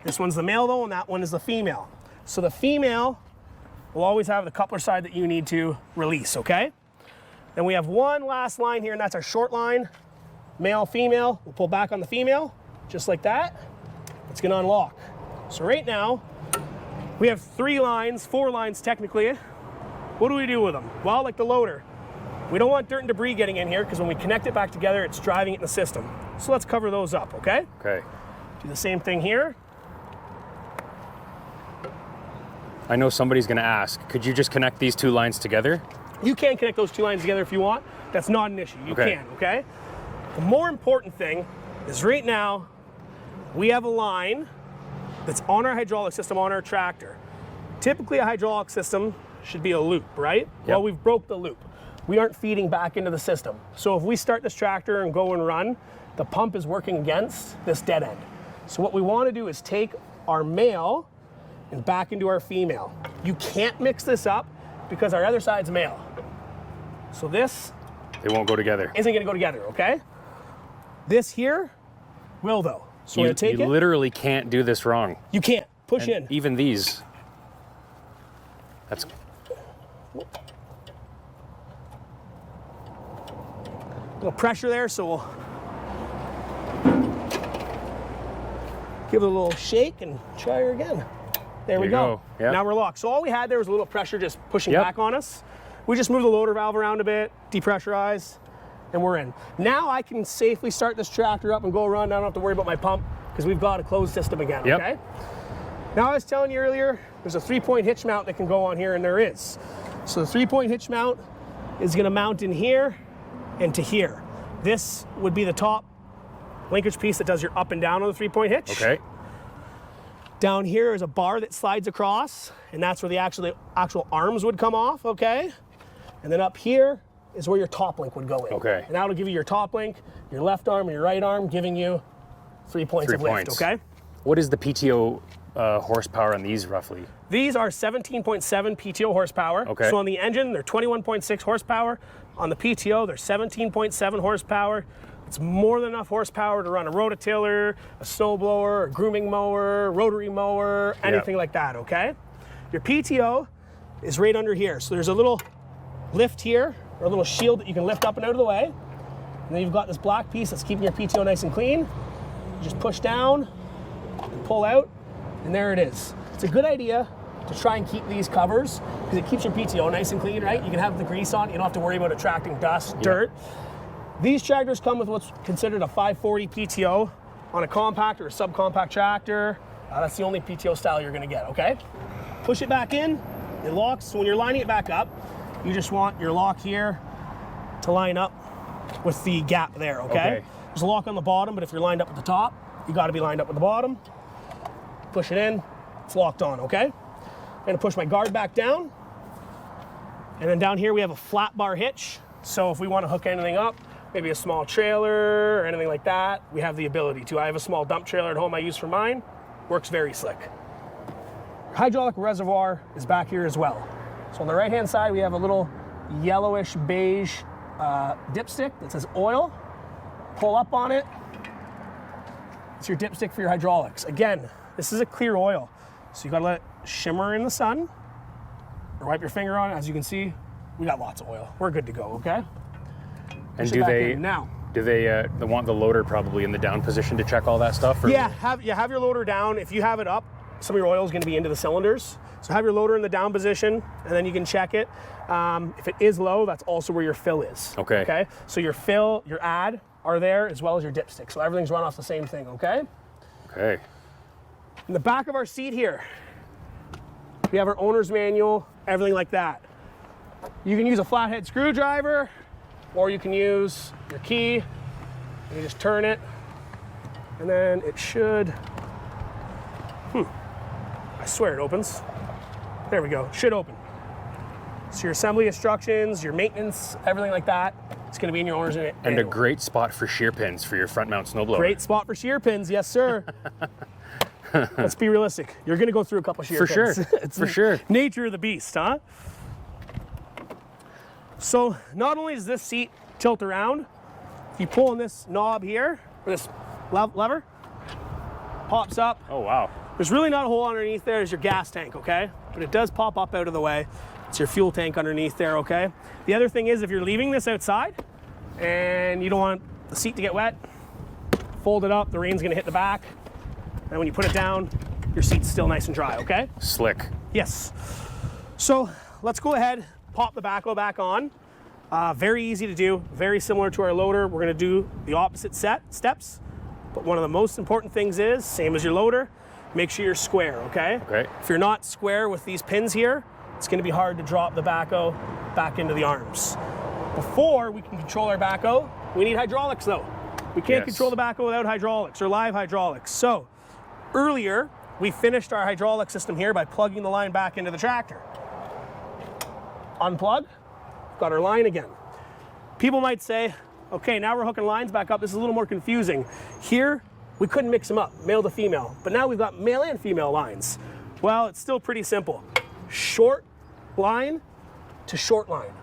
S2: This one's the male though, and that one is the female. So the female will always have the coupler side that you need to release, okay? Then we have one last line here, and that's our short line. Male, female, we'll pull back on the female, just like that. It's gonna unlock. So right now, we have 3 lines, 4 lines technically. What do we do with them? Well, like the loader, we don't want dirt and debris getting in here because when we connect it back together, it's driving it in the system. So let's cover those up, okay?
S1: Okay.
S2: Do the same thing here.
S1: I know somebody's gonna ask, could you just connect these 2 lines together?
S2: You can connect those 2 lines together if you want. That's not an issue, you can, okay? The more important thing is right now, we have a line that's on our hydraulic system on our tractor. Typically a hydraulic system should be a loop, right?
S1: Yep.
S2: Well, we've broke the loop. We aren't feeding back into the system. So if we start this tractor and go and run, the pump is working against this dead end. So what we want to do is take our male and back into our female. You can't mix this up because our other side's male. So this
S1: They won't go together.
S2: isn't gonna go together, okay? This here will though. So we're
S1: You,
S2: gonna take
S1: you
S2: it.
S1: literally can't do this wrong.
S2: You can't, push
S1: And
S2: in.
S1: even these. That's
S2: A little pressure there, so we'll give it a little shake and try her again. There we
S1: you
S2: go.
S1: go. Yep.
S2: Now we're locked. So all we had there was a little pressure just pushing
S1: Yep.
S2: back on us. We just moved the loader valve around a bit, depressurize, and we're in. Now I can safely start this tractor up and go run. I don't have to worry about my pump because we've got a closed system again,
S1: Yep.
S2: okay? Now I was telling you earlier, there's a 3-point hitch mount that can go on here, and there is. So the 3-point hitch mount is gonna mount in here and to here. This would be the top linkage piece that does your up and down on the 3-point hitch.
S1: okay.
S2: Down here is a bar that slides across, and that's where the actual arms would come off, okay? And then up here is where your top link would go in.
S1: Okay.
S2: And that'll give you your top link, your left arm, and your right arm, giving you 3 points
S1: 3
S2: of lift,
S1: points.
S2: okay?
S1: What is the PTO horsepower on these roughly?
S2: These are 17.7 PTO horsepower.
S1: Okay.
S2: So on the engine, they're 21.6 horsepower. On the PTO, they're 17.7 horsepower. It's more than enough horsepower to run a rototiller, a snowblower, a grooming mower, rotary mower, anything like that, okay? Your PTO is right under here. So there's a little lift here, or a little shield that you can lift up and out of the way. And then you've got this black piece that's keeping your PTO nice and clean. You just push down and pull out, and there it is. It's a good idea to try and keep these covers because it keeps your PTO nice and clean, right? You can have the grease on it. You don't have to worry about attracting dust, dirt. These tractors come with what's considered a 540 PTO on a compact or a subcompact tractor. That's the only PTO style you're gonna get, okay? Push it back in, it locks. So when you're lining it back up, you just want your lock here to line up with the gap there, okay? There's a lock on the bottom, but if you're lined up at the top, you gotta be lined up with the bottom. Push it in, it's locked on, okay? I'm gonna push my guard back down. And then down here we have a flat bar hitch. So if we wanna hook anything up, maybe a small trailer or anything like that, we have the ability to. I have a small dump trailer at home I use for mine. Works very slick. Hydraulic reservoir is back here as well. So on the right-hand side, we have a little yellowish beige dipstick that says oil. Pull up on it. It's your dipstick for your hydraulics. Again, this is a clear oil. So you gotta let it shimmer in the sun or wipe your finger on it. As you can see, we got lots of oil. We're good to go, okay?
S1: And
S2: Push it
S1: do
S2: back
S1: they
S2: in now?
S1: do they want the loader probably in the down position to check all that stuff? Or?
S2: Yeah, have your loader down. If you have it up, some of your oil is going to be into the cylinders. So have your loader in the down position, and then you can check it. If it is low, that's also where your fill is.
S1: Okay.
S2: Okay. So your fill, your add are there, as well as your dipstick. So everything's run off the same thing. Okay.
S1: Okay.
S2: In the back of our seat here, we have our owner's manual, everything like that. You can use a flathead screwdriver, or you can use your key. You just turn it, and then it should, I swear it opens. There we go, should open. So your assembly instructions, your maintenance, everything like that, it's gonna be in your owner's manual.
S1: And a great spot for shear pins for your front mount snowblower.
S2: Great spot for shear pins, yes sir. Let's be realistic. You're gonna go through a couple shear pins.
S1: Sure,
S2: It's
S1: for sure.
S2: Nature of the beast, huh? So not only does this seat tilt around, if you pull on this knob here, or this lever, pops up.
S1: Oh, wow.
S2: There's really not a hole underneath there. There's your gas tank, okay? But it does pop up out of the way. It's your fuel tank underneath there, okay? The other thing is if you're leaving this outside and you don't want the seat to get wet, fold it up, the rain's gonna hit the back. And when you put it down, your seat's still nice and dry, okay?
S1: Slick.
S2: Yes. So let's go ahead, pop the backhoe back on. Very easy to do, very similar to our loader. We're gonna do the opposite steps, but one of the most important things is, same as your loader, make sure you're square, okay?
S1: Okay.
S2: If you're not square with these pins here, it's gonna be hard to drop the backhoe back into the arms. Before we can control our backhoe, we need hydraulics though. We can't control the backhoe without hydraulics or live hydraulics. So earlier, we finished our hydraulic system here by plugging the line back into the tractor. Unplug, got our line again. People might say, okay, now we're hooking lines back up. This is a little more confusing. Here, we couldn't mix them up, male to female, but now we've got male and female lines. Well, it's still pretty simple. Short line to short line.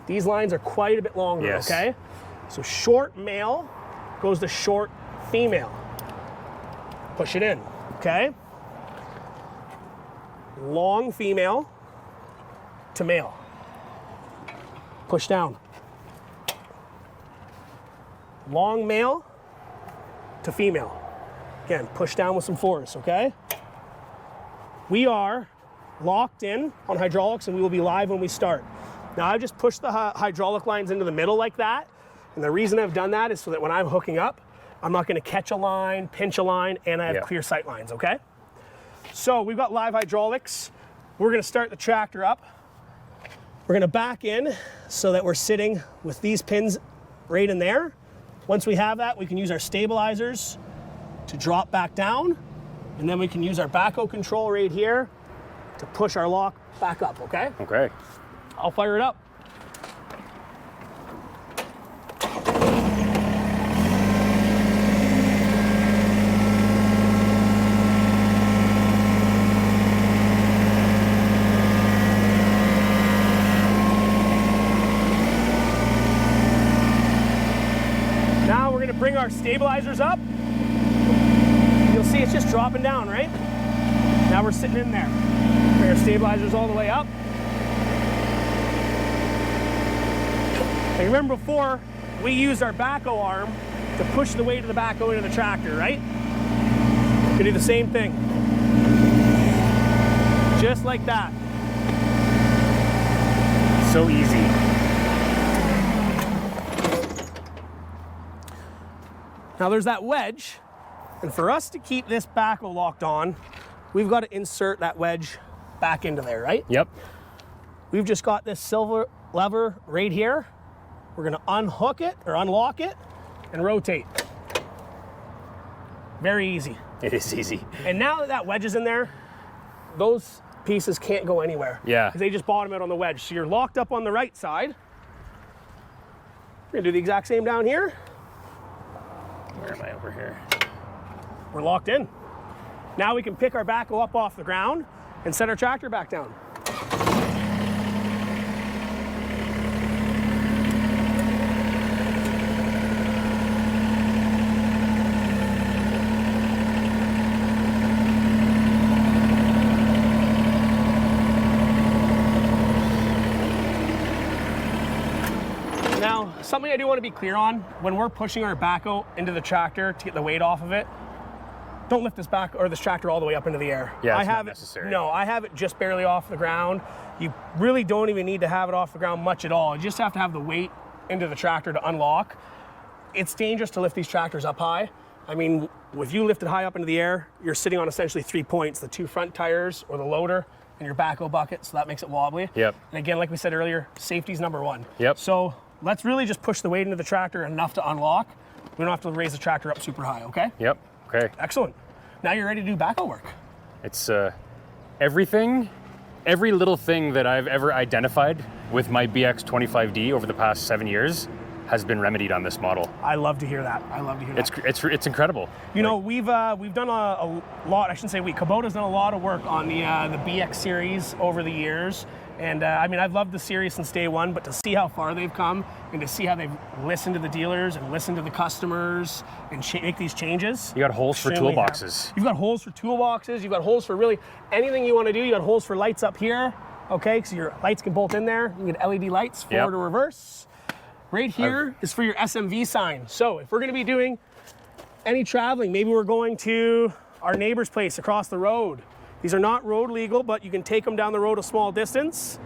S2: These lines are quite a bit longer, okay? So short male goes to short female. Push it in, okay? Long female to male. Push down. Long male to female. Again, push down with some force, okay? We are locked in on hydraulics and we will be live when we start. Now I've just pushed the hydraulic lines into the middle like that. And the reason I've done that is so that when I'm hooking up, I'm not gonna catch a line, pinch a line, and I have clear sight lines, okay? So we've got live hydraulics. We're gonna start the tractor up. We're gonna back in so that we're sitting with these pins right in there. Once we have that, we can use our stabilizers to drop back down, and then we can use our backhoe control right here to push our lock back up, okay?
S1: Okay.
S2: I'll fire it up. Now we're gonna bring our stabilizers up. You'll see it's just dropping down, right? Now we're sitting in there. Bring our stabilizers all the way up. And remember before, we used our backhoe arm to push the weight of the backhoe into the tractor, right? We're gonna do the same thing. Just like that.
S1: So easy.
S2: Now there's that wedge, and for us to keep this backhoe locked on, we've got to insert that wedge back into there, right?
S1: Yep.
S2: We've just got this silver lever right here. We're gonna unhook it or unlock it and rotate. Very easy.
S1: It is easy.
S2: And now that that wedge is in there, those pieces can't go anywhere.
S1: Yeah.
S2: Because they just bottom out on the wedge. So you're locked up on the right side. We're gonna do the exact same down here.
S1: Where am I over here?
S2: We're locked in. Now we can pick our backhoe up off the ground and set our tractor back down. Now, something I do want to be clear on, when we're pushing our backhoe into the tractor to get the weight off of it, don't lift this back or this tractor all the way up into the air.
S1: Yeah,
S2: I
S1: it's
S2: have
S1: not necessary.
S2: No, I have it just barely off the ground. You really don't even need to have it off the ground much at all. You just have to have the weight into the tractor to unlock. It's dangerous to lift these tractors up high I mean, if you lift it high up into the air, you're sitting on essentially 3 points, the 2 front tires or the loader and your backhoe bucket, so that makes it wobbly.
S1: Yep.
S2: And again, like we said earlier, safety's number one.
S1: Yep.
S2: So let's really just push the weight into the tractor enough to unlock. We don't have to raise the tractor up super high, okay?
S1: Yep. Okay.
S2: Excellent. Now you're ready to do backhoe work.
S1: It's everything, every little thing that I've ever identified with my BX25D over the past 7 years has been remedied on this model.
S2: I love to hear that. I love to hear that.
S1: It's incredible.
S2: You know, we've done a lot. I shouldn't say we. Kubota's done a lot of work on the BX series over the years, and I mean, I've loved the series since day one. But to see how far they've come, and to see how they've listened to the dealers and listened to the customers and make these changes.
S1: You got holes for toolboxes.
S2: You've got holes for toolboxes. You've got holes for really anything you want to do. You got holes for lights up here. Okay, so your lights can bolt in there. You get LED lights forward or reverse. Right here is for your SMV sign. So if we're gonna be doing any traveling, maybe we're going to our neighbor's place across the road. These are not road legal, but you can take them down the road a small distance,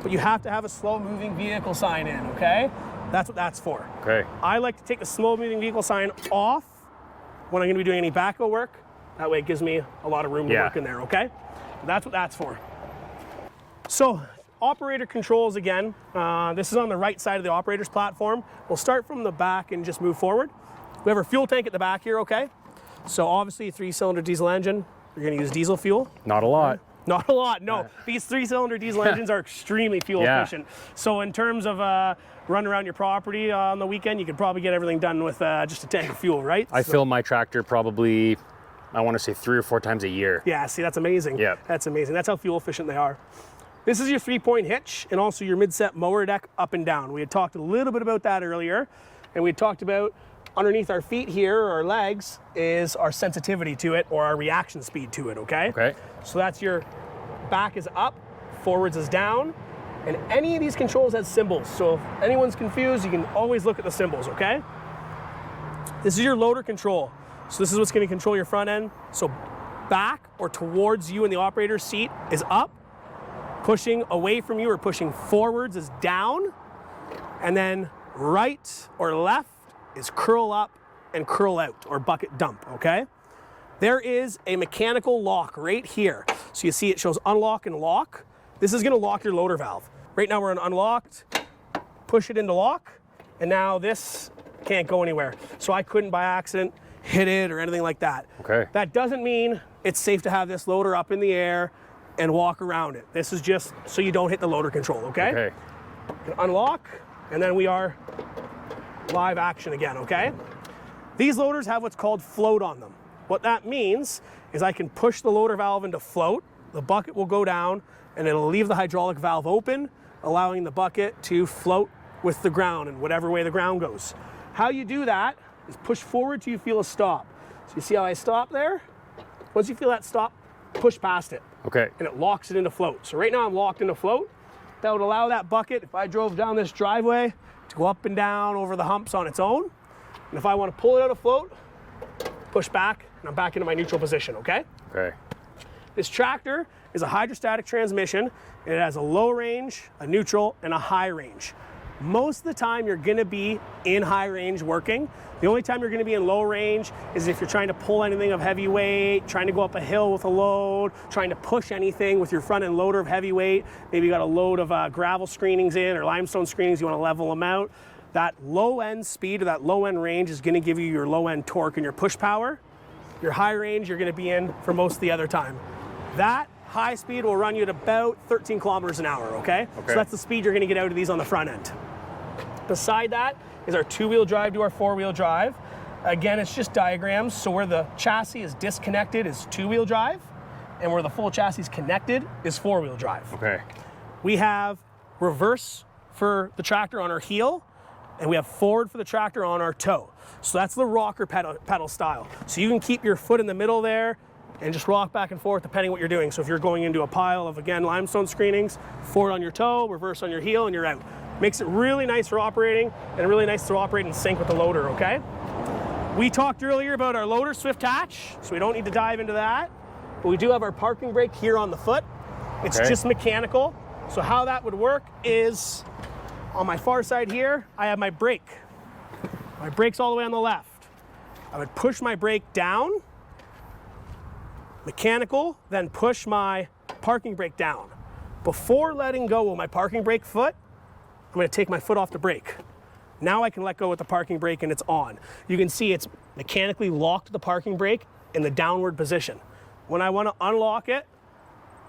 S2: but you have to have a slow moving vehicle sign in, okay? That's what that's for.
S1: Okay.
S2: I like to take the slow moving vehicle sign off when I'm gonna be doing any backhoe work. That way it gives me a lot of room to work in there, okay? That's what that's for. So, operator controls again. This is on the right side of the operator's platform. We'll start from the back and just move forward. We have our fuel tank at the back here, okay? So obviously a 3-cylinder diesel engine. You're gonna use diesel fuel.
S1: Not a lot.
S2: Not a lot, no. These 3-cylinder diesel engines are extremely fuel efficient. So in terms of running around your property on the weekend, you could probably get everything done with just a tank of fuel, right?
S1: I fill my tractor probably, I wanna say 3 or 4 times a year.
S2: Yeah, see, that's amazing.
S1: Yeah.
S2: That's amazing. That's how fuel efficient they are. This is your 3-point hitch and also your mid-set mower deck up and down. We had talked a little bit about that earlier, and we had talked about underneath our feet here, or our legs, is our sensitivity to it or our reaction speed to it, okay?
S1: Okay.
S2: So that's your back is up, forwards is down, and any of these controls has symbols. So if anyone's confused, you can always look at the symbols, okay? This is your loader control. So this is what's gonna control your front end. So back or towards you in the operator's seat is up, pushing away from you or pushing forwards is down, and then right or left is curl up and curl out or bucket dump, okay? There is a mechanical lock right here. So you see it shows unlock and lock. This is gonna lock your loader valve. Right now we're in unlocked, push it into lock, and now this can't go anywhere. So I couldn't by accident hit it or anything like that.
S1: Okay.
S2: That doesn't mean it's safe to have this loader up in the air and walk around it. This is just so you don't hit the loader control, okay?
S1: Okay.
S2: Unlock, and then we are live action again, okay? These loaders have what's called float on them. What that means is I can push the loader valve into float, the bucket will go down, and it'll leave the hydraulic valve open, allowing the bucket to float with the ground in whatever way the ground goes. How you do that is push forward till you feel a stop. So you see how I stop there? Once you feel that stop, push past it.
S1: Okay.
S2: And it locks it into float. So right now I'm locked into float. That would allow that bucket, if I drove down this driveway, to go up and down over the humps on its own. And if I want to pull it out of float, push back, and I'm back into my neutral position, okay?
S1: Okay.
S2: This tractor is a hydrostatic transmission, and it has a low range, a neutral, and a high range. Most of the time you're gonna be in high range working. The only time you're gonna be in low range is if you're trying to pull anything of heavy weight, trying to go up a hill with a load, trying to push anything with your front end loader of heavy weight. Maybe you got a load of gravel screenings in or limestone screenings, you wanna level them out. That low end speed or that low end range is gonna give you your low end torque and your push power. Your high range you're gonna be in for most of the other time. That high speed will run you at about 13 kilometers an hour, okay? So that's the speed you're gonna get out of these on the front end. Beside that is our 2-wheel drive to our 4-wheel drive. Again, it's just diagrams. So where the chassis is disconnected is 2-wheel drive, and where the full chassis is connected is 4-wheel drive.
S1: Okay.
S2: We have reverse for the tractor on our heel, and we have forward for the tractor on our toe. So that's the rocker pedal style. So you can keep your foot in the middle there and just rock back and forth depending what you're doing. So if you're going into a pile of, again, limestone screenings, forward on your toe, reverse on your heel, and you're out. Makes it really nice for operating and really nice to operate in sync with the loader, okay? We talked earlier about our loader swift hatch, so we don't need to dive into that. But we do have our parking brake here on the foot. It's just mechanical. So how that would work is on my far side here, I have my brake. My brake's all the way on the left. I would push my brake down, mechanical, then push my parking brake down. Before letting go of my parking brake foot, I'm going to take my foot off the brake. Now I can let go with the parking brake and it's on. You can see it's mechanically locked the parking brake in the downward position. When I want to unlock it,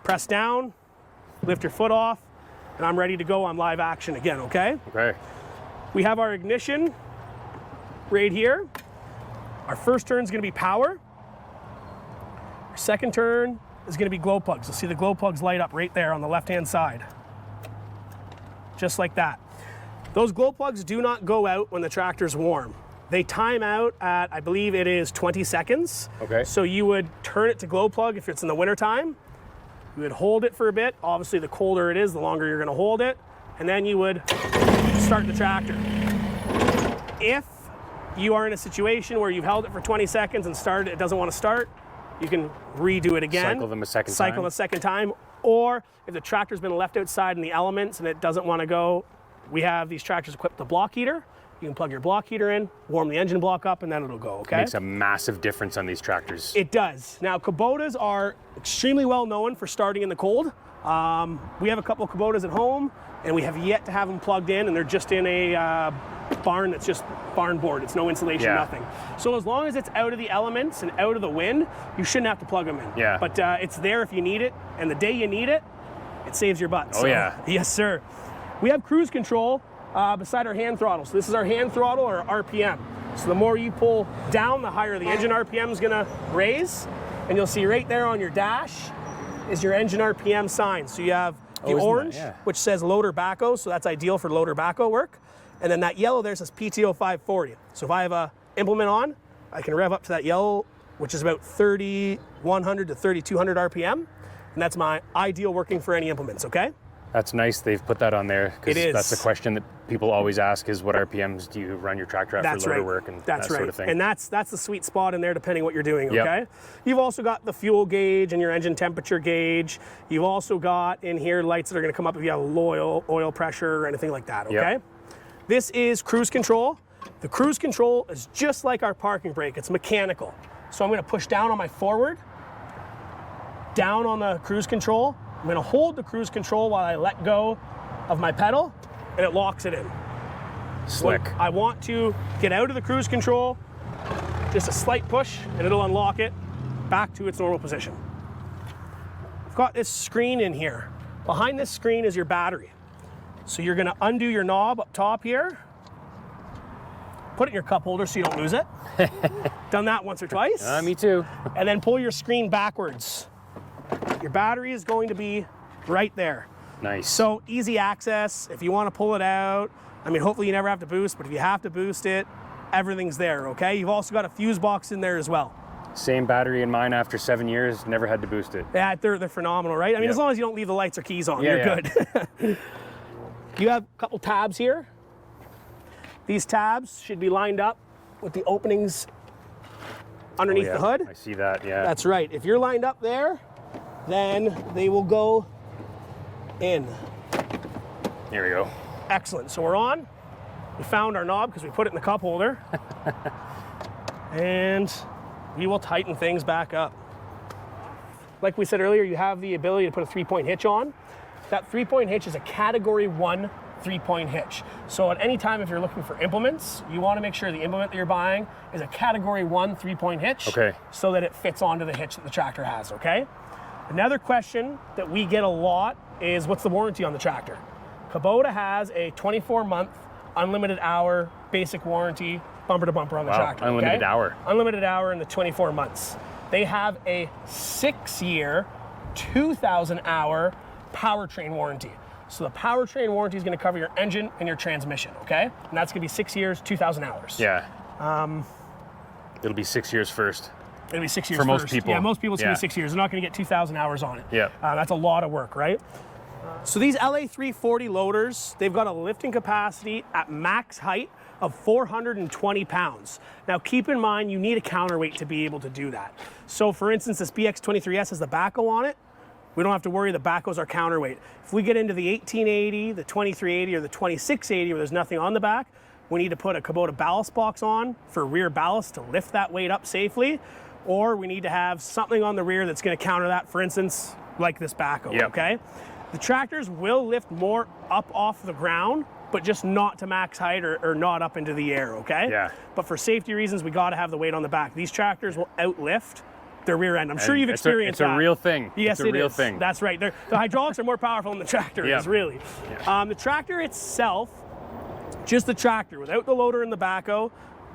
S2: press down, lift your foot off, and I'm ready to go on live action again, okay?
S1: Okay.
S2: We have our ignition right here. Our first turn is going to be power. Our second turn is going to be glow plugs. You'll see the glow plugs light up right there on the left-hand side. Just like that. Those glow plugs do not go out when the tractor's warm. They time out at, I believe it is 20 seconds.
S1: Okay.
S2: So you would turn it to glow plug if it's in the wintertime. You would hold it for a bit. Obviously, the colder it is, the longer you're going to hold it. And then you would start the tractor. If you are in a situation where you've held it for 20 seconds and started, it doesn't want to start, you can redo it again.
S1: Cycle them a second time.
S2: Cycle a second time. Or if the tractor's been left outside in the elements and it doesn't want to go, we have these tractors equipped with a block heater. You can plug your block heater in, warm the engine block up, and then it'll go, okay?
S1: Makes a massive difference on these tractors.
S2: It does. Now, Kubotas are extremely well known for starting in the cold. We have a couple of Kubotas at home, and we have yet to have them plugged in, and they're just in a barn that's just barn board. It's no insulation, nothing. So as long as it's out of the elements and out of the wind, you shouldn't have to plug them in.
S1: Yeah.
S2: But it's there if you need it, and the day you need it, it saves your butt.
S1: Oh, yeah.
S2: Yes, sir. We have cruise control beside our hand throttle. So this is our hand throttle or RPM. So the more you pull down, the higher the engine RPM is gonna raise. And you'll see right there on your dash is your engine RPM sign. So you have the orange, which says loader backhoe, so that's ideal for loader backhoe work. And then that yellow there says PTO 540. So if I have a implement on, I can rev up to that yellow, which is about 3,100 to 3,200 RPM. And that's my ideal working for any implements, okay?
S1: That's nice they've put that on there.
S2: It is.
S1: That's a question that people always ask is what RPMs do you run your tractor at for loader work and that sort of thing.
S2: And that's the sweet spot in there depending what you're doing, okay? You've also got the fuel gauge and your engine temperature gauge. You've also got in here lights that are gonna come up if you have low oil pressure or anything like that, okay? This is cruise control. The cruise control is just like our parking brake. It's mechanical. So I'm gonna push down on my forward, down on the cruise control. I'm gonna hold the cruise control while I let go of my pedal, and it locks it in.
S1: Slick.
S2: When I want to get out of the cruise control, just a slight push, and it'll unlock it back to its normal position. I've got this screen in here. Behind this screen is your battery. So you're gonna undo your knob up top here, put it in your cup holder so you don't lose it. Done that once or twice.
S1: Me too.
S2: And then pull your screen backwards. Your battery is going to be right there.
S1: Nice.
S2: So easy access. If you want to pull it out, I mean, hopefully you never have to boost, but if you have to boost it, everything's there, okay? You've also got a fuse box in there as well.
S1: Same battery in mine after 7 years, never had to boost it.
S2: Yeah, they're phenomenal, right? I mean, as long as you don't leave the lights or keys on, you're good. You have a couple tabs here. These tabs should be lined up with the openings underneath the hood.
S1: I see that, yeah.
S2: That's right. If you're lined up there, then they will go in.
S1: Here we go.
S2: Excellent. So we're on. We found our knob because we put it in the cup holder. And we will tighten things back up. Like we said earlier, you have the ability to put a 3-point hitch on. That 3-point hitch is a category 1 3-point hitch. So at any time if you're looking for implements, you want to make sure the implement that you're buying is a category 1 3-point hitch, so that it fits onto the hitch that the tractor has, okay? Another question that we get a lot is what's the warranty on the tractor? Kubota has a 24-month unlimited hour basic warranty bumper to bumper on the tractor.
S1: Unlimited hour.
S2: Unlimited hour in the 24 months. They have a 6-year, 2,000 hour powertrain warranty. So the powertrain warranty is going to cover your engine and your transmission, okay? And that's going to be 6 years, 2,000 hours.
S1: Yeah. It'll be 6 years first.
S2: It'll be 6 years
S1: for most people.
S2: Yeah, most people it's going to be 6 years. They're not going to get 2,000 hours on it.
S1: Yeah.
S2: That's a lot of work, right? So these LA340 loaders, they've got a lifting capacity at max height of 420 pounds. Now keep in mind, you need a counterweight to be able to do that. So for instance, this BX23S has the backhoe on it. We don't have to worry the backhoes are counterweight. If we get into the 1880, the 2380, or the 2680 where there's nothing on the back, we need to put a Kubota ballast box on for rear ballast to lift that weight up safely, or we need to have something on the rear that's going to counter that, for instance, like this backhoe,
S1: Yep.
S2: okay? The tractors will lift more up off the ground, but just not to max height or not up into the air, okay?
S1: Yeah.
S2: But for safety reasons, we got to have the weight on the back. These tractors will outlift their rear end. I'm sure you've experienced that.
S1: It's a real thing.
S2: Yes,
S1: it's a real thing.
S2: That's right. The hydraulics are more powerful than the tractor is, really.
S1: Yeah.
S2: The tractor itself, just the tractor, without the loader and the backhoe,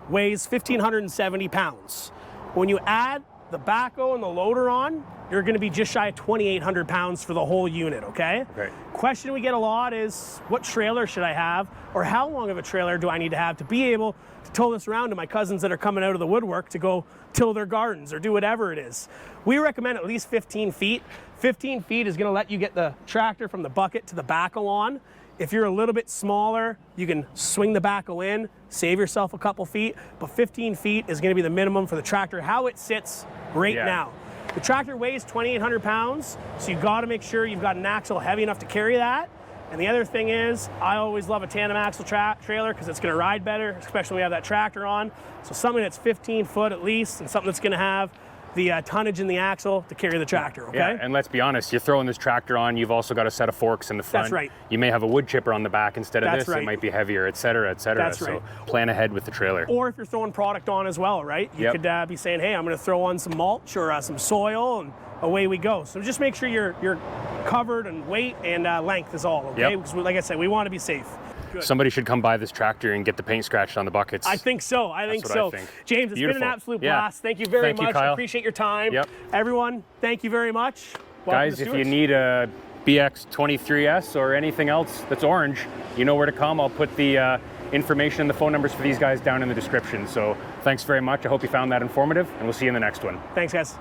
S2: weighs 1,570 pounds. When you add the backhoe and the loader on, you're going to be just shy of 2,800 pounds for the whole unit, okay?
S1: Okay.
S2: Question we get a lot is, what trailer should I have, or how long of a trailer do I need to have to be able to tow this around to my cousins that are coming out of the woodwork to go till their gardens or do whatever it is? We recommend at least 15 feet. 15 feet is going to let you get the tractor from the bucket to the backhoe on. If you're a little bit smaller, you can swing the backhoe in, save yourself a couple feet, but 15 feet is going to be the minimum for the tractor, how it sits right now. The tractor weighs 2,800 pounds, so you've got to make sure you've got an axle heavy enough to carry that. And the other thing is, I always love a tandem axle trailer because it's going to ride better, especially when we have that tractor on. So something that's 15 foot at least, and something that's going to have the tonnage in the axle to carry the tractor, okay?
S1: Yeah, and let's be honest, you're throwing this tractor on, you've also got a set of forks in the front.
S2: That's right.
S1: You may have a wood chipper on the back instead of
S2: That's
S1: this.
S2: right.
S1: It might be heavier, et cetera, et cetera.
S2: That's
S1: so
S2: right.
S1: plan ahead with the trailer.
S2: Or if you're throwing product on as well, right? You
S1: Yep.
S2: could be saying, hey, I'm going to throw on some mulch or some soil, and away we go. So just make sure you're covered in weight and length is all, okay?
S1: Yep.
S2: Because like I said, we want to be safe. Good.
S1: Somebody should come buy this tractor and get the paint scratched on the buckets.
S2: I think so. I think
S1: what
S2: so.
S1: I think.
S2: James, it's been
S1: Beautiful.
S2: an absolute
S1: Yeah.
S2: blast. Thank you very
S1: Thank you,
S2: much.
S1: Kyle.
S2: I appreciate your time.
S1: Yep.
S2: Everyone, thank you very much. Welcome
S1: Guys,
S2: to
S1: if you
S2: Stewart's.
S1: need a BX23S or anything else that's orange, you know where to come. I'll put the information and the phone numbers for these guys down in the description. So thanks very much. I hope you found that informative, and we'll see you in the next one.
S2: Thanks, guys.